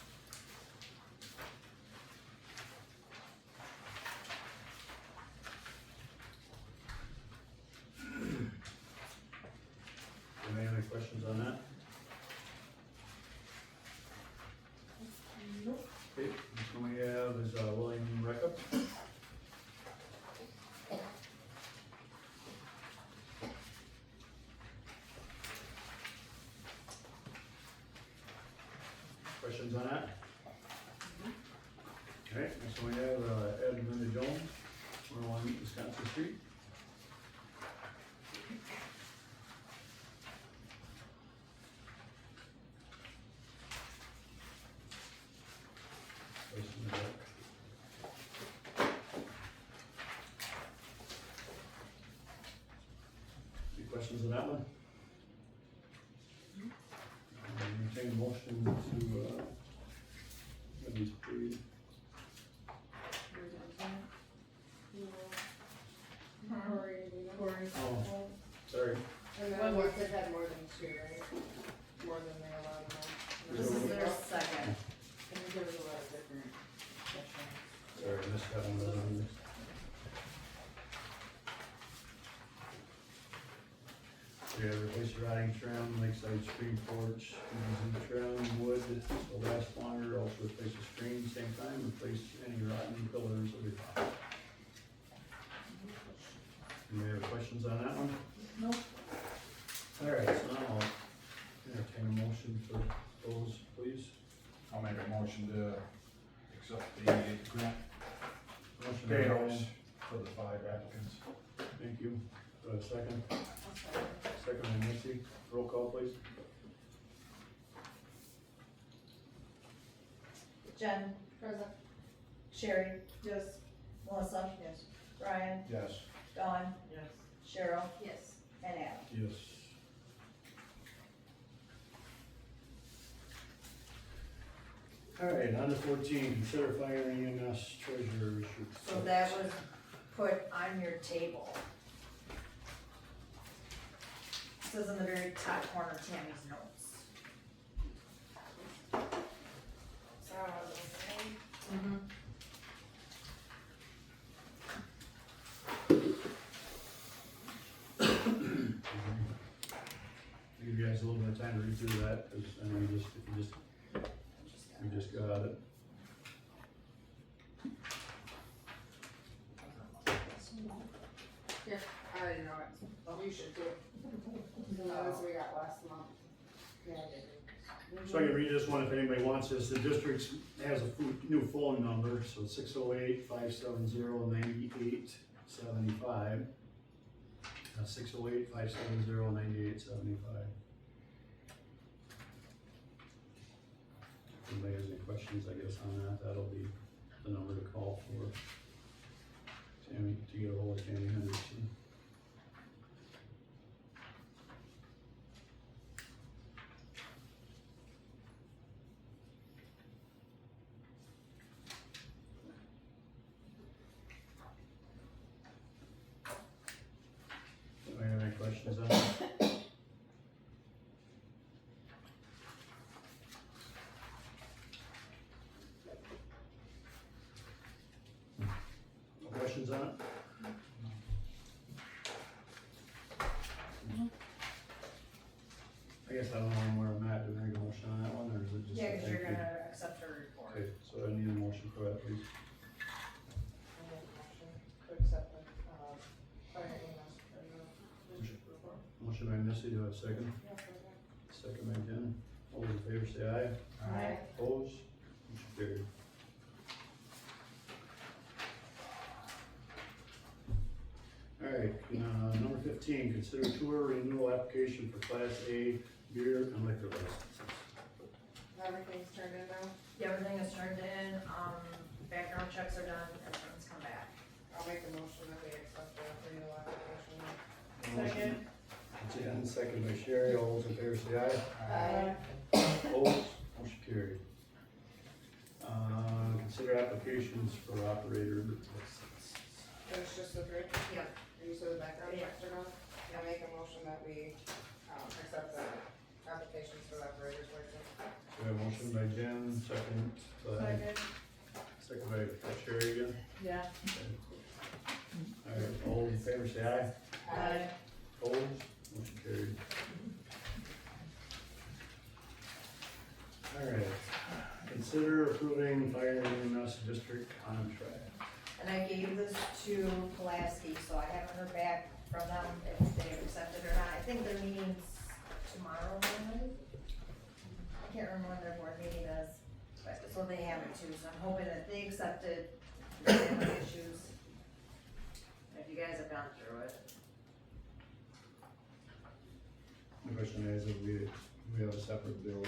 S2: Any other questions on that?
S13: Nope.
S2: Okay, next one we have is William Reckup. Questions on that? Alright, next one we have Ed and Linda Jones, 101 Wisconsin Street. Place in the back. Any questions on that one? Entertain a motion to, have these paid.
S9: Corey.
S2: Oh, sorry.
S9: And then once they've had more than two, right? More than they allowed them.
S11: This is their second.
S13: And there was a lot of different questions.
S2: Sorry, I missed that one. On this. We have replaced rotting trim, lakeside screen porch, using trim, wood, will last longer, also replace the screen, same time, replace any rotten pillars of the top. Any other questions on that one?
S13: Nope.
S2: Alright, so now I'll entertain a motion for those, please.
S12: I'll make a motion to accept the grant
S2: Motion by
S12: payouts
S2: Ryan.
S12: for the 5 applicants.
S2: Thank you. Do I have a second? Second by Missy. Roll call, please.
S11: Jen,
S9: Present.
S11: Sherry,
S13: Yes.
S11: Melissa,
S13: Yes.
S11: Ryan,
S12: Yes.
S11: Dawn,
S13: Yes.
S11: Cheryl,
S8: Yes.
S11: and Adam.
S2: Yes. Alright, on to 14, consider firing EMS treasurer.
S11: So that was put on your table. Says in the very top corner, Tammy's notes.
S9: So, okay.
S11: Mm-hmm.
S2: Give you guys a little bit of time to read through that, because I know you just got it.
S9: Yeah, I didn't know it. You should too. The notice we got last month. Yeah, I did.
S2: So I can read this one if anybody wants this. The district has a new phone number, so 608-570-9875. 608-570-9875. If anybody has any questions, I guess, on that, that'll be the number to call for Tammy, to get a hold of Tammy Henderson. Anybody have any questions on that? No questions on it? I guess I don't know where I'm at, do I make a motion on that one, or is it just?
S11: Yeah,
S2: a
S11: cause you're
S2: thank you?
S11: gonna accept her report.
S2: Okay, so I need a motion for that, please.
S9: I make a motion to accept the, fire EMS for the district report.
S2: Motion by Missy, do I have a second?
S9: Yeah, for that.
S2: Second by Jen. All those in favor say aye.
S9: Aye.
S2: Opposed? Motion carried. Alright, number 15, consider tour renewal application for Class A beer and liquor licenses.
S9: Everything's turned in now.
S11: Yeah, everything is turned in, background checks are done, everything's come back.
S9: I'll make a motion that we accept the renewal application.
S2: Motion. Jen, second by Sherry. All those in favor say aye.
S9: Aye.
S2: Opposed? Motion carried. Consider applications for operator licenses.
S9: There's just the three?
S11: Yep.
S9: And you said the background
S11: Yeah.
S9: checks are done? I make a motion that we, accept the applications for the operator's license.
S2: We have a motion by Jen, second by Sherry again.
S11: Yeah.
S2: Alright, all in favor say aye.
S11: Aye.
S2: Opposed? Motion carried. Alright, consider approving fire and EMS district contract.
S11: And I gave this to Pulaski, so I haven't heard back from them if they've accepted or not. I think their meeting's tomorrow morning. I can't remember when their board meeting is, but, so they have it too, so I'm hoping that they accept it, if they have no issues. If you guys have gone through it.
S2: The question is, if we have a separate bill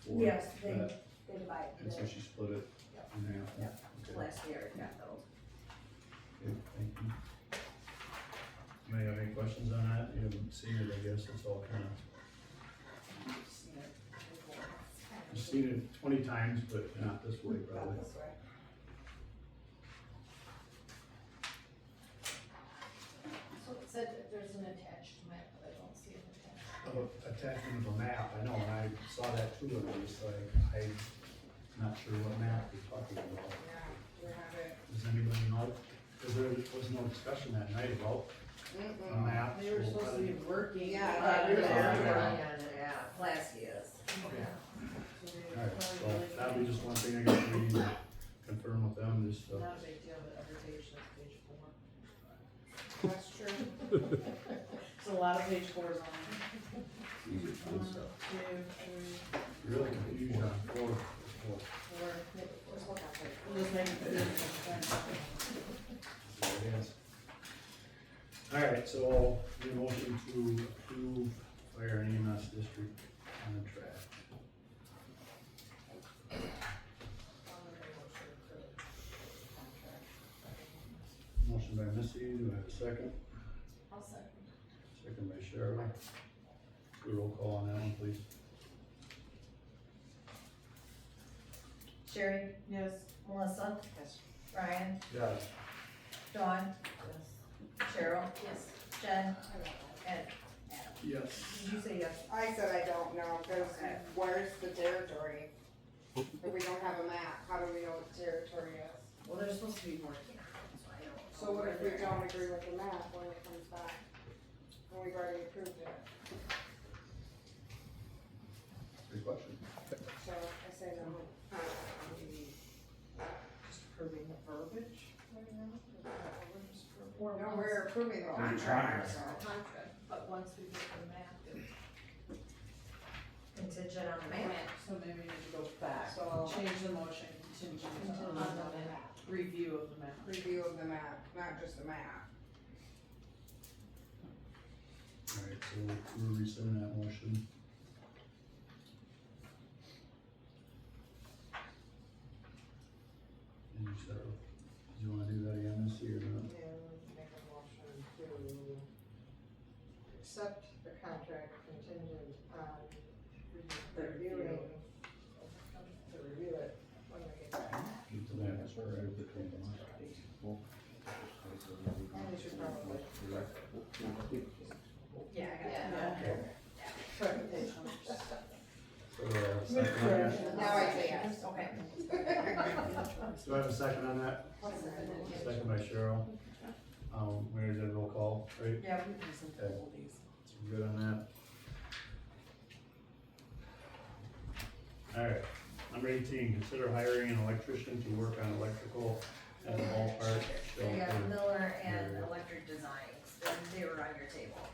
S2: for
S11: Yes, they
S2: that,
S11: divide
S2: and so
S11: it.
S2: she split it in half.
S11: Yep.
S2: Okay.
S11: Pulaski already got those.
S2: Okay, thank you. Anybody have any questions on that? You haven't seen it, I guess, it's all kind of, you've seen it 20 times, but not this way probably.
S9: Not this way.
S5: So it said that there's an attached map, but I don't see an attached.
S2: Attachment of a map, I know, and I saw that too, and I was like, I'm not sure what map you're talking about.
S9: Yeah, we have it.
S2: Does anybody know? Cause there was no discussion that night about a map.
S13: They were supposed to be working.
S9: Yeah, I
S11: Uh,
S9: thought we were
S11: they're
S9: working on
S11: working on it, yeah, Pulaski is.
S2: Okay. Alright, so that'll be just one thing I guess we need to confirm with them, just,
S13: Not a big deal, but every page is page 4.
S9: That's true.
S13: It's a lot of page 4s on there.
S10: Easy to find
S13: 1, 2,
S10: stuff.
S13: 3,
S2: really confused on four.
S13: 4.
S9: Just look at it.
S13: We'll just make it fit in the
S2: Alright, so the motion to approve fire and EMS district contract. Motion by Missy, do I have a second?
S5: I'll second.
S2: Second by Cheryl. Do a roll call on that one, please.
S11: Sherry,
S13: Yes.
S11: Melissa,
S13: Yes.
S11: Ryan,
S2: Yes.
S11: Dawn, Cheryl,
S5: Yes.
S11: Jen, and Adam.
S2: Yes.
S11: Did you say yes?
S9: I said I don't know, cause
S11: Okay.
S9: where's the territory? If we don't have a map, how do we know what the territory is?
S11: Well, they're supposed to be working on it, so I don't.
S9: So what if we don't agree with the map when it comes back? When we've already approved it,
S2: Good question.
S9: so I say no.
S13: Just approving the verbiage right now? Is that what we're just approving?
S9: No, we're approving the
S12: We're
S9: contract,
S12: trying.
S9: so.
S5: Contract, but once we get the map,
S11: And contingent on the map.
S13: So maybe we need to go back,
S9: So-
S13: change the motion contingent on the review of the map.
S9: Review of the map, not just the map.
S2: Alright, so we're rescinding that motion. And you start with, do you wanna do that again, Missy, or not?
S14: And make a motion to accept the contract contingent on reviewing, to review it when we get back.
S2: Get to that.
S14: And we should probably.
S11: Yeah, I got that.
S2: So, second on that?
S9: Now I say yes.
S11: Okay.
S2: Do I have a second on that? Second by Cheryl. We already did a roll call, right?
S11: Yeah.
S2: Okay. So we're good on that. Alright, number 18, consider hiring an electrician to work on electrical at the ballpark
S11: We got
S2: shelter.
S11: Miller and
S2: area.
S11: Electric Designs, and they were on your table.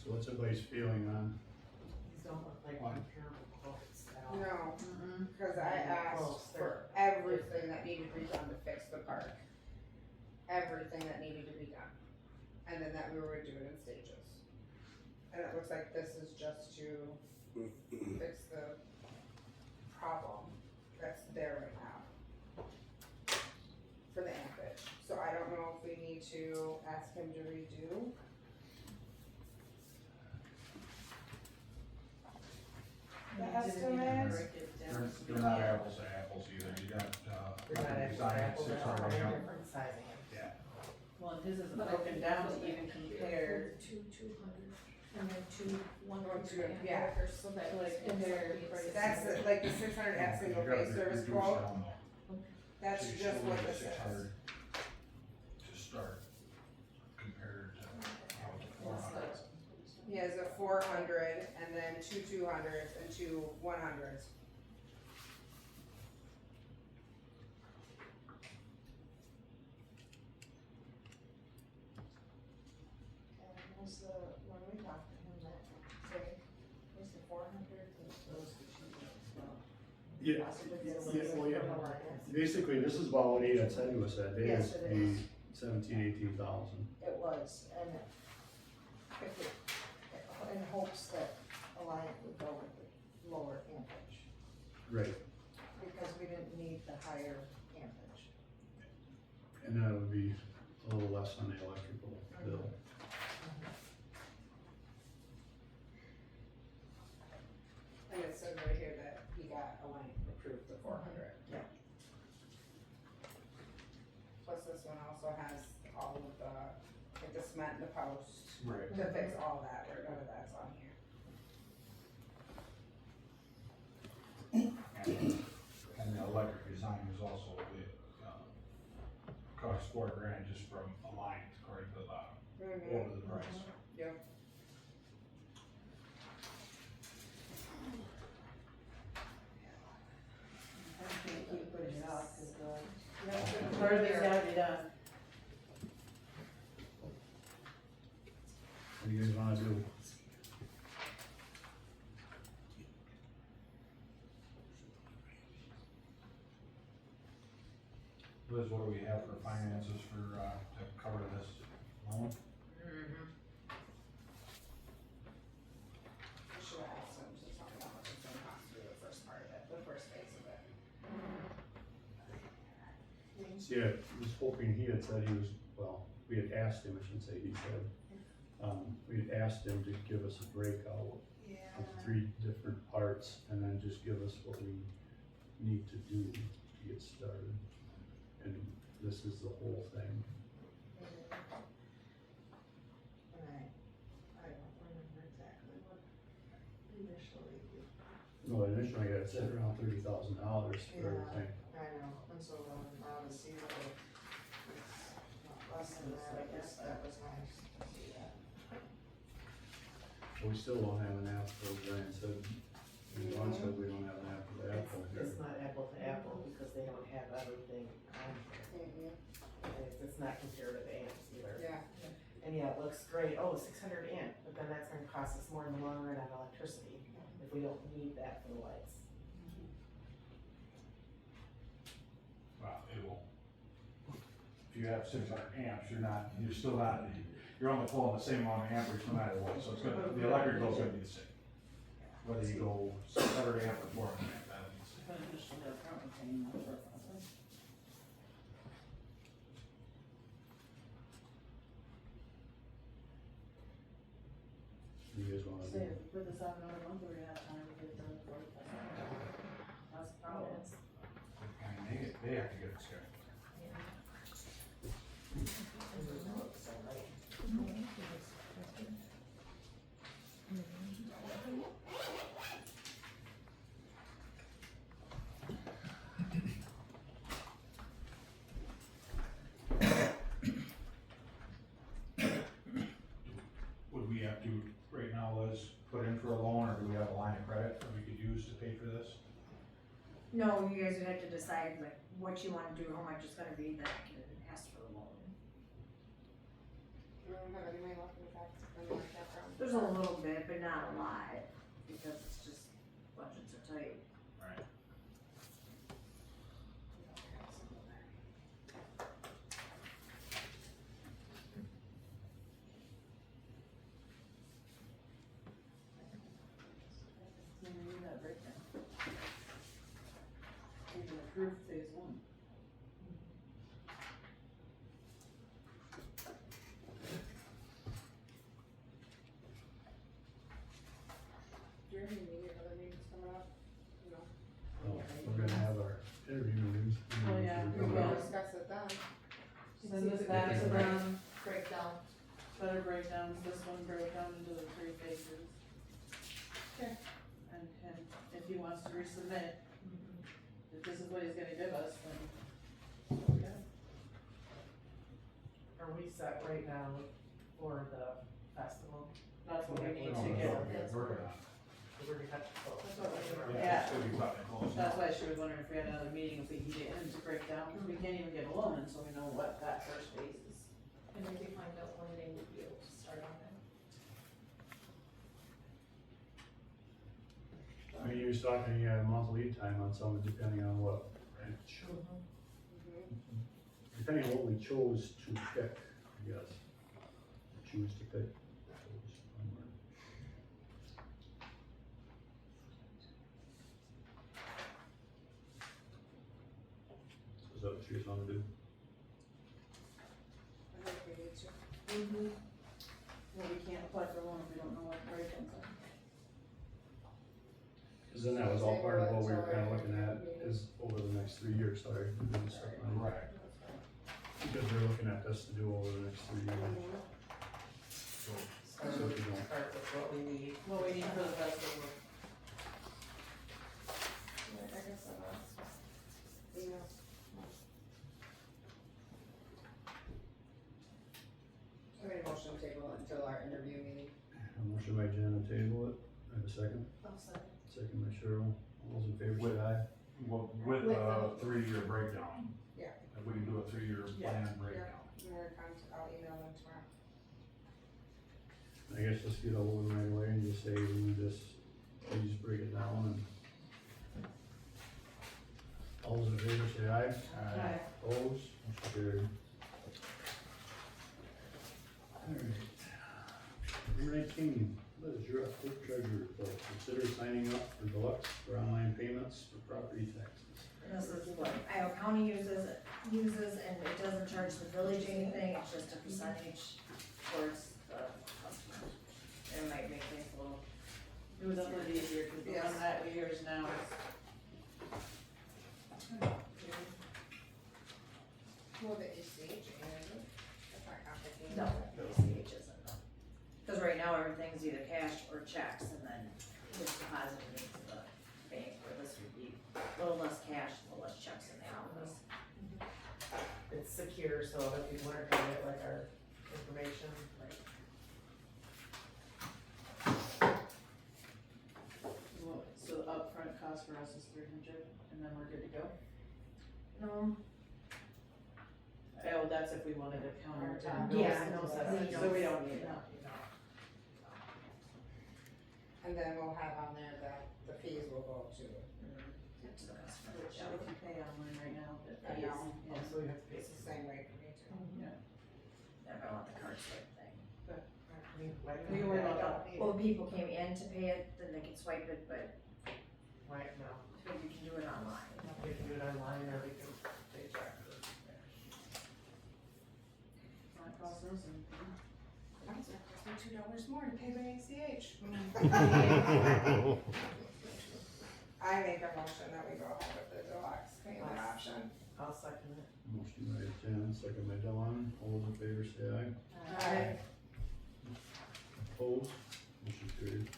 S2: So what's everybody's feeling on?
S13: These don't look like comparable quotes at all.
S9: No, cause I
S13: Close,
S9: asked for everything that needed to be done to fix the park. Everything that needed to be done. And then that we were doing in stages. And it looks like this is just to fix the problem that's there right now. For the ampage. So I don't know if we need to ask him to redo. The estimate.
S12: They're not apples to apples either, you got,
S13: They're not apples to
S12: design
S13: apples,
S12: six
S13: they're all
S12: already out.
S13: different sizing.
S12: Yeah.
S13: Well, and his is broken down to even compare,
S11: Two 200, and then two 100
S9: 200, yeah.
S11: so that
S13: like compare prices.
S9: That's the, like the 600 at single
S12: You gotta
S9: phase service
S12: reduce
S9: quote,
S12: down though.
S9: that's
S12: So you
S9: just
S12: still
S9: what
S12: need
S9: this
S12: 600
S9: is.
S12: To start compared to how it's 400.
S9: He has a 400 and then two 200s and two 100s.
S14: And was the, when we talked to him that, say, was the 400,
S13: those the cheapest, well,
S2: Yeah,
S13: possibly the
S2: yeah, well, yeah.
S13: from Alliance.
S2: Basically, this is about what he had said to us that day,
S14: Yes,
S2: is
S14: it
S2: the
S14: is.
S2: 18,000.
S14: it was, and if it, in hopes that Alliant would go with the lower ampage,
S2: Right,
S14: because we didn't need the higher ampage.
S2: and that would be a little less on the electrical bill.
S9: And it says right here that he got a line approved the 400.
S14: Yeah.
S9: Plus this one also has all of the, like the cement and the post
S12: Right.
S9: to fix all that, where none of that's on here.
S12: And the electric design was also, cost $4,000 just from Alliance according to the bottom, over the price.
S9: Yep.
S13: I can't keep putting it off, cause the,
S9: Part
S13: part of it's gotta be done.
S2: What do you guys wanna do?
S12: Liz, what do we have for finances for, to cover this loan?
S9: We should have asked him to tell me how much it's gonna cost to do the first part of it, the first phase of it.
S14: Main
S2: See, I was hoping he had said he was, well, we had asked him, I shouldn't say he said. We had asked him to give us a breakout of the 3 different parts and then just give us what we need to do to get started. And this is the whole thing.
S14: And I don't remember exactly what initially.
S2: No, initially I got set around $30,000 for
S14: Yeah.
S2: everything.
S14: I know, and so now to see that it's not less than that, I guess that was nice to see that.
S2: But we still don't have an app, as Brian said. Ron said we don't have an app for the Apple.
S13: It's not apple to apple because they don't have everything on here. And it's not comparative amps either.
S9: Yeah.
S13: And yeah, it looks great, oh, 600 amp, but then that's gonna cost us more in the long run on electricity if we don't need that for the lights.
S12: Well, it won't. If you have 600 amps, you're only pulling the same amount of amperage no matter what, so it's gonna, the electric bill's gonna be the same. Whether you go 600 amp or 400 amp, that'll be the same.
S2: You guys wanna do?
S5: if we put this out another month, we're gonna have time to get it done before. That's the problem.
S12: They have to get it scheduled. Would we have to, right now, Liz, put in for a loan, or do we have a line of credit that we could use to pay for this?
S11: No, you guys would have to decide like what you wanna do, how much it's gonna be, then you can ask for a loan.
S9: We don't have any money left in the capital.
S11: There's a little bit, but not a lot, because it's just, budgets are tight.
S12: Right.
S5: That breakdown. We can approve phase 1.
S9: Do you have any other meetings coming up? No.
S2: We're gonna have our interview meetings.
S5: Oh, yeah.
S9: We will discuss it then.
S5: Send us back to them,
S9: Breakdown.
S5: better breakdowns, this one broke down into the 3 phases.
S9: Okay.
S5: And if he wants to resubmit, if this is what he's gonna give us, then. Okay.
S13: Are we set right now for the festival?
S5: That's what we need
S12: No,
S5: to
S12: no,
S5: get.
S12: we're working on it.
S13: We're gonna cut the close.
S5: That's what we're doing.
S12: Yeah,
S5: Yeah,
S12: it's gonna be cutting it close.
S5: that's why she was wondering if we had another meeting, if we can get him to break down, because we can't even get a loan until we know what that first phase is.
S11: And maybe find out when they would be able to start on that.
S2: I mean, you're talking, you have a month lead time on some, depending on what, right? Depending on what we chose to pick, I guess. Choose to pick. Is that what you guys wanna do?
S9: I think we need to.
S5: Well, we can't apply for a loan if we don't know what the breakdowns are.
S2: Cause then that was all part of what we were kinda looking at, is over the next 3 years, sorry. we didn't start on it.
S12: Right.
S2: Because we're looking at this to do over the next 3 years.
S12: So,
S2: So if you don't,
S13: Start with what we need.
S5: What we need for the festival.
S9: Yeah, I guess that was. Yeah. I made a motion to table it until our interview meeting.
S2: a motion by Jen to table it, I have a second,
S11: I'll second.
S2: second by Cheryl, all those in favor say aye.
S12: well, with a 3-year breakdown.
S9: Yeah.
S12: If we can do a 3-year plan breakdown.
S9: I'll email them tomorrow.
S2: I guess let's get a hold of them right away and just say, we just, please break it down and. All those in favor say aye.
S5: Aye.
S2: Opposed, motion carried. Alright. Number 19, Liz, you're up, clerk treasurer report, consider signing up for deluxe for online payments for property taxes.
S11: This is what Iowa County uses, uses, and it doesn't charge the village anything, it's just a percentage towards the customer. And it might make things a little,
S13: It was a little easier, cause the
S14: Yes.
S13: one that we use now is.
S9: Well, the ACH, that's not complicated.
S11: no, ACH isn't, no. Cause right now, everything's either cash or checks, and then it's deposited into the bank, where this would be a little less cash, a little less checks in the office.
S13: It's secure, so other people aren't gonna get like our information. So the upfront cost for us is 300, and then we're good to go?
S11: No,
S13: Oh, that's if we wanted to counter to.
S11: Yeah,
S13: no,
S11: no,
S13: so we don't need it.
S9: And then we'll have on there that the fees will go to,
S11: to the customer.
S13: Which if you pay online right now, it
S9: I
S13: pays,
S9: know.
S13: yeah, so we have to pay.
S9: it's the same way for me too.
S11: Yeah, but I want the card swipe thing.
S13: Why do we worry about that?
S11: Well, people came in to pay it, then they could swipe it, but
S13: Right, no,
S11: you can do it online.
S13: we can do it online or we can pay check. Not cost us anything.
S9: That's it, cost me $2 more to pay by ACH. I make a motion that we go ahead with the deluxe payment option.
S13: I'll second it.
S2: Motion by Jen, second by Dawn, all those in favor say aye.
S9: Aye.
S2: Opposed, motion carried.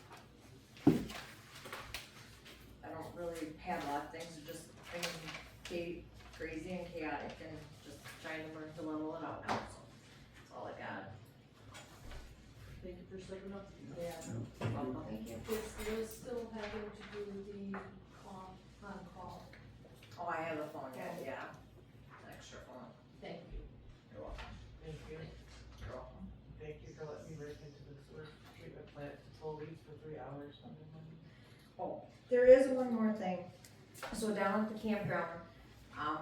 S11: I don't really have a lot of things, just being crazy and chaotic and just trying to learn to level it out now, so that's all I got.
S13: Thank you for stepping up.
S11: Yeah.
S2: Welcome.
S11: Thank you.
S14: Is Liz still having to do the on call?
S11: Oh, I have a phone, yeah, an extra phone.
S14: Thank you.
S11: You're welcome.
S13: Thank you.
S11: You're welcome.
S13: Thank you for letting me break into the sewer treatment plant fully for 3 hours Sunday morning.
S11: Oh, there is one more thing. So down at the campground,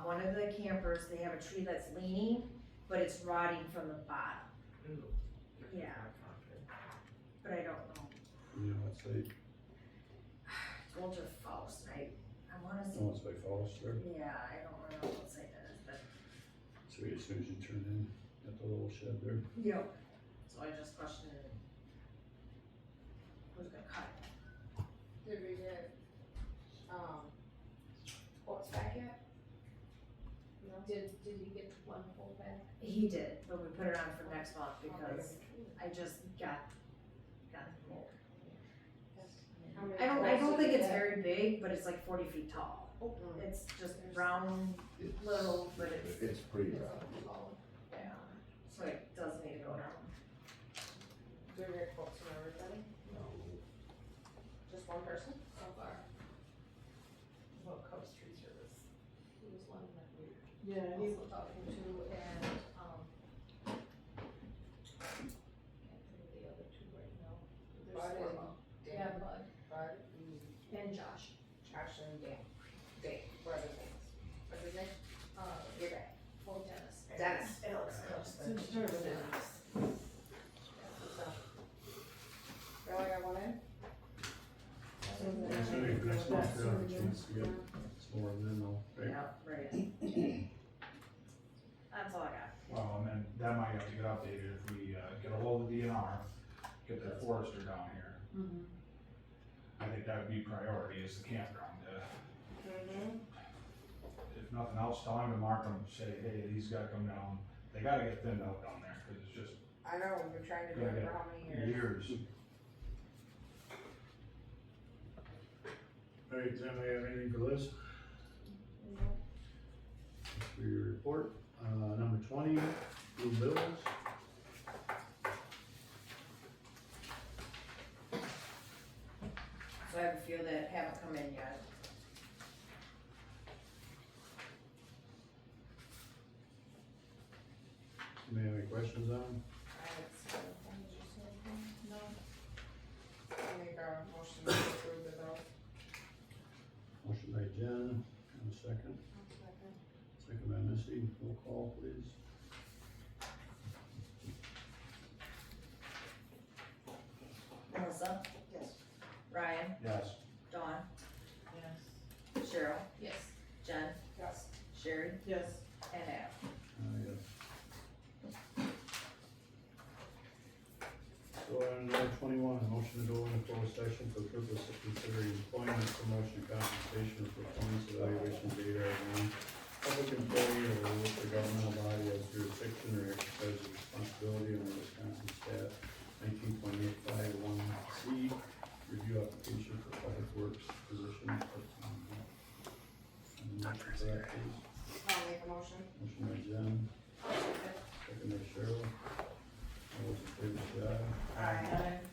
S11: one of the campers, they have a tree that's leaning, but it's rotting from the bottom.
S13: Ooh.
S11: Yeah. But I don't know.
S2: You know, it's like,
S11: It's Walter Faust, and I wanna say,
S2: oh, it's by Foster,
S11: yeah, I don't remember what site that is, but.
S2: so as soon as you turn in at the little shed there.
S11: Yep. So I just questioned who's gonna cut it.
S9: Did we get, quotes back yet?
S14: No, did he get one full back?
S11: He did, but we put it on for next month because I just got I don't think it's very big, but it's like 40 feet tall. It's just round, little, but
S10: It's pretty rough.
S11: yeah, so it does need to go down.
S9: Did we get quotes from everybody? Just one person?
S14: So far,
S13: What Coast Tree Service?
S14: he was one that we were
S13: Yeah,
S14: also talking to, and, can't think of the other two right now. There's
S9: Bud
S14: four
S9: and
S14: of them.
S9: Dan.
S14: Yeah, Bud
S9: Bud,
S14: and Josh,
S9: Josh and Dan. Dave, what are his names? What's his name? Your guy.
S14: full Dennis.
S9: Dennis.
S11: Alex.
S9: We only got one in?
S2: So next month, we have a chance to get some more than though, right?
S11: Yeah, right. That's all I got.
S12: Well, and then that might have to get updated if we, get a hold of the DNR, get their forester down here. I think that would be priority is the campground, if nothing else, tell him to mark them, say, hey, these gotta come down, they gotta get thinned out down there, cause it's just
S9: I know, we've been trying to do it for how many years?
S12: years.
S2: All right, does anybody have anything for Liz? For your report, number 20, blue bills.
S11: So I have a few that haven't come in yet.
S2: Anybody have any questions on them?
S9: No. I make a motion to approve the bill.
S2: Motion by Jen, and a second. Second by Missy, roll call please.
S11: Melissa?
S14: Yes.
S11: Ryan?
S12: Yes.
S11: Dawn?
S13: Yes.
S11: Cheryl?
S14: Yes.
S11: Jen?
S9: Yes.
S11: Sherry?
S13: Yes.
S11: And Adam?
S2: one, a motion to go into closed session for the purpose of considering employment, promotion, compensation, or performance evaluation data of any public employee or local governmental body as jurisdiction or exercise of responsibility under Wisconsin stat 19.851C, review application for public works position. Motion for that, please.
S9: I'll make a motion.
S2: Motion by Jen, second by Cheryl. All those in favor say aye.
S9: Aye.
S5: Aye.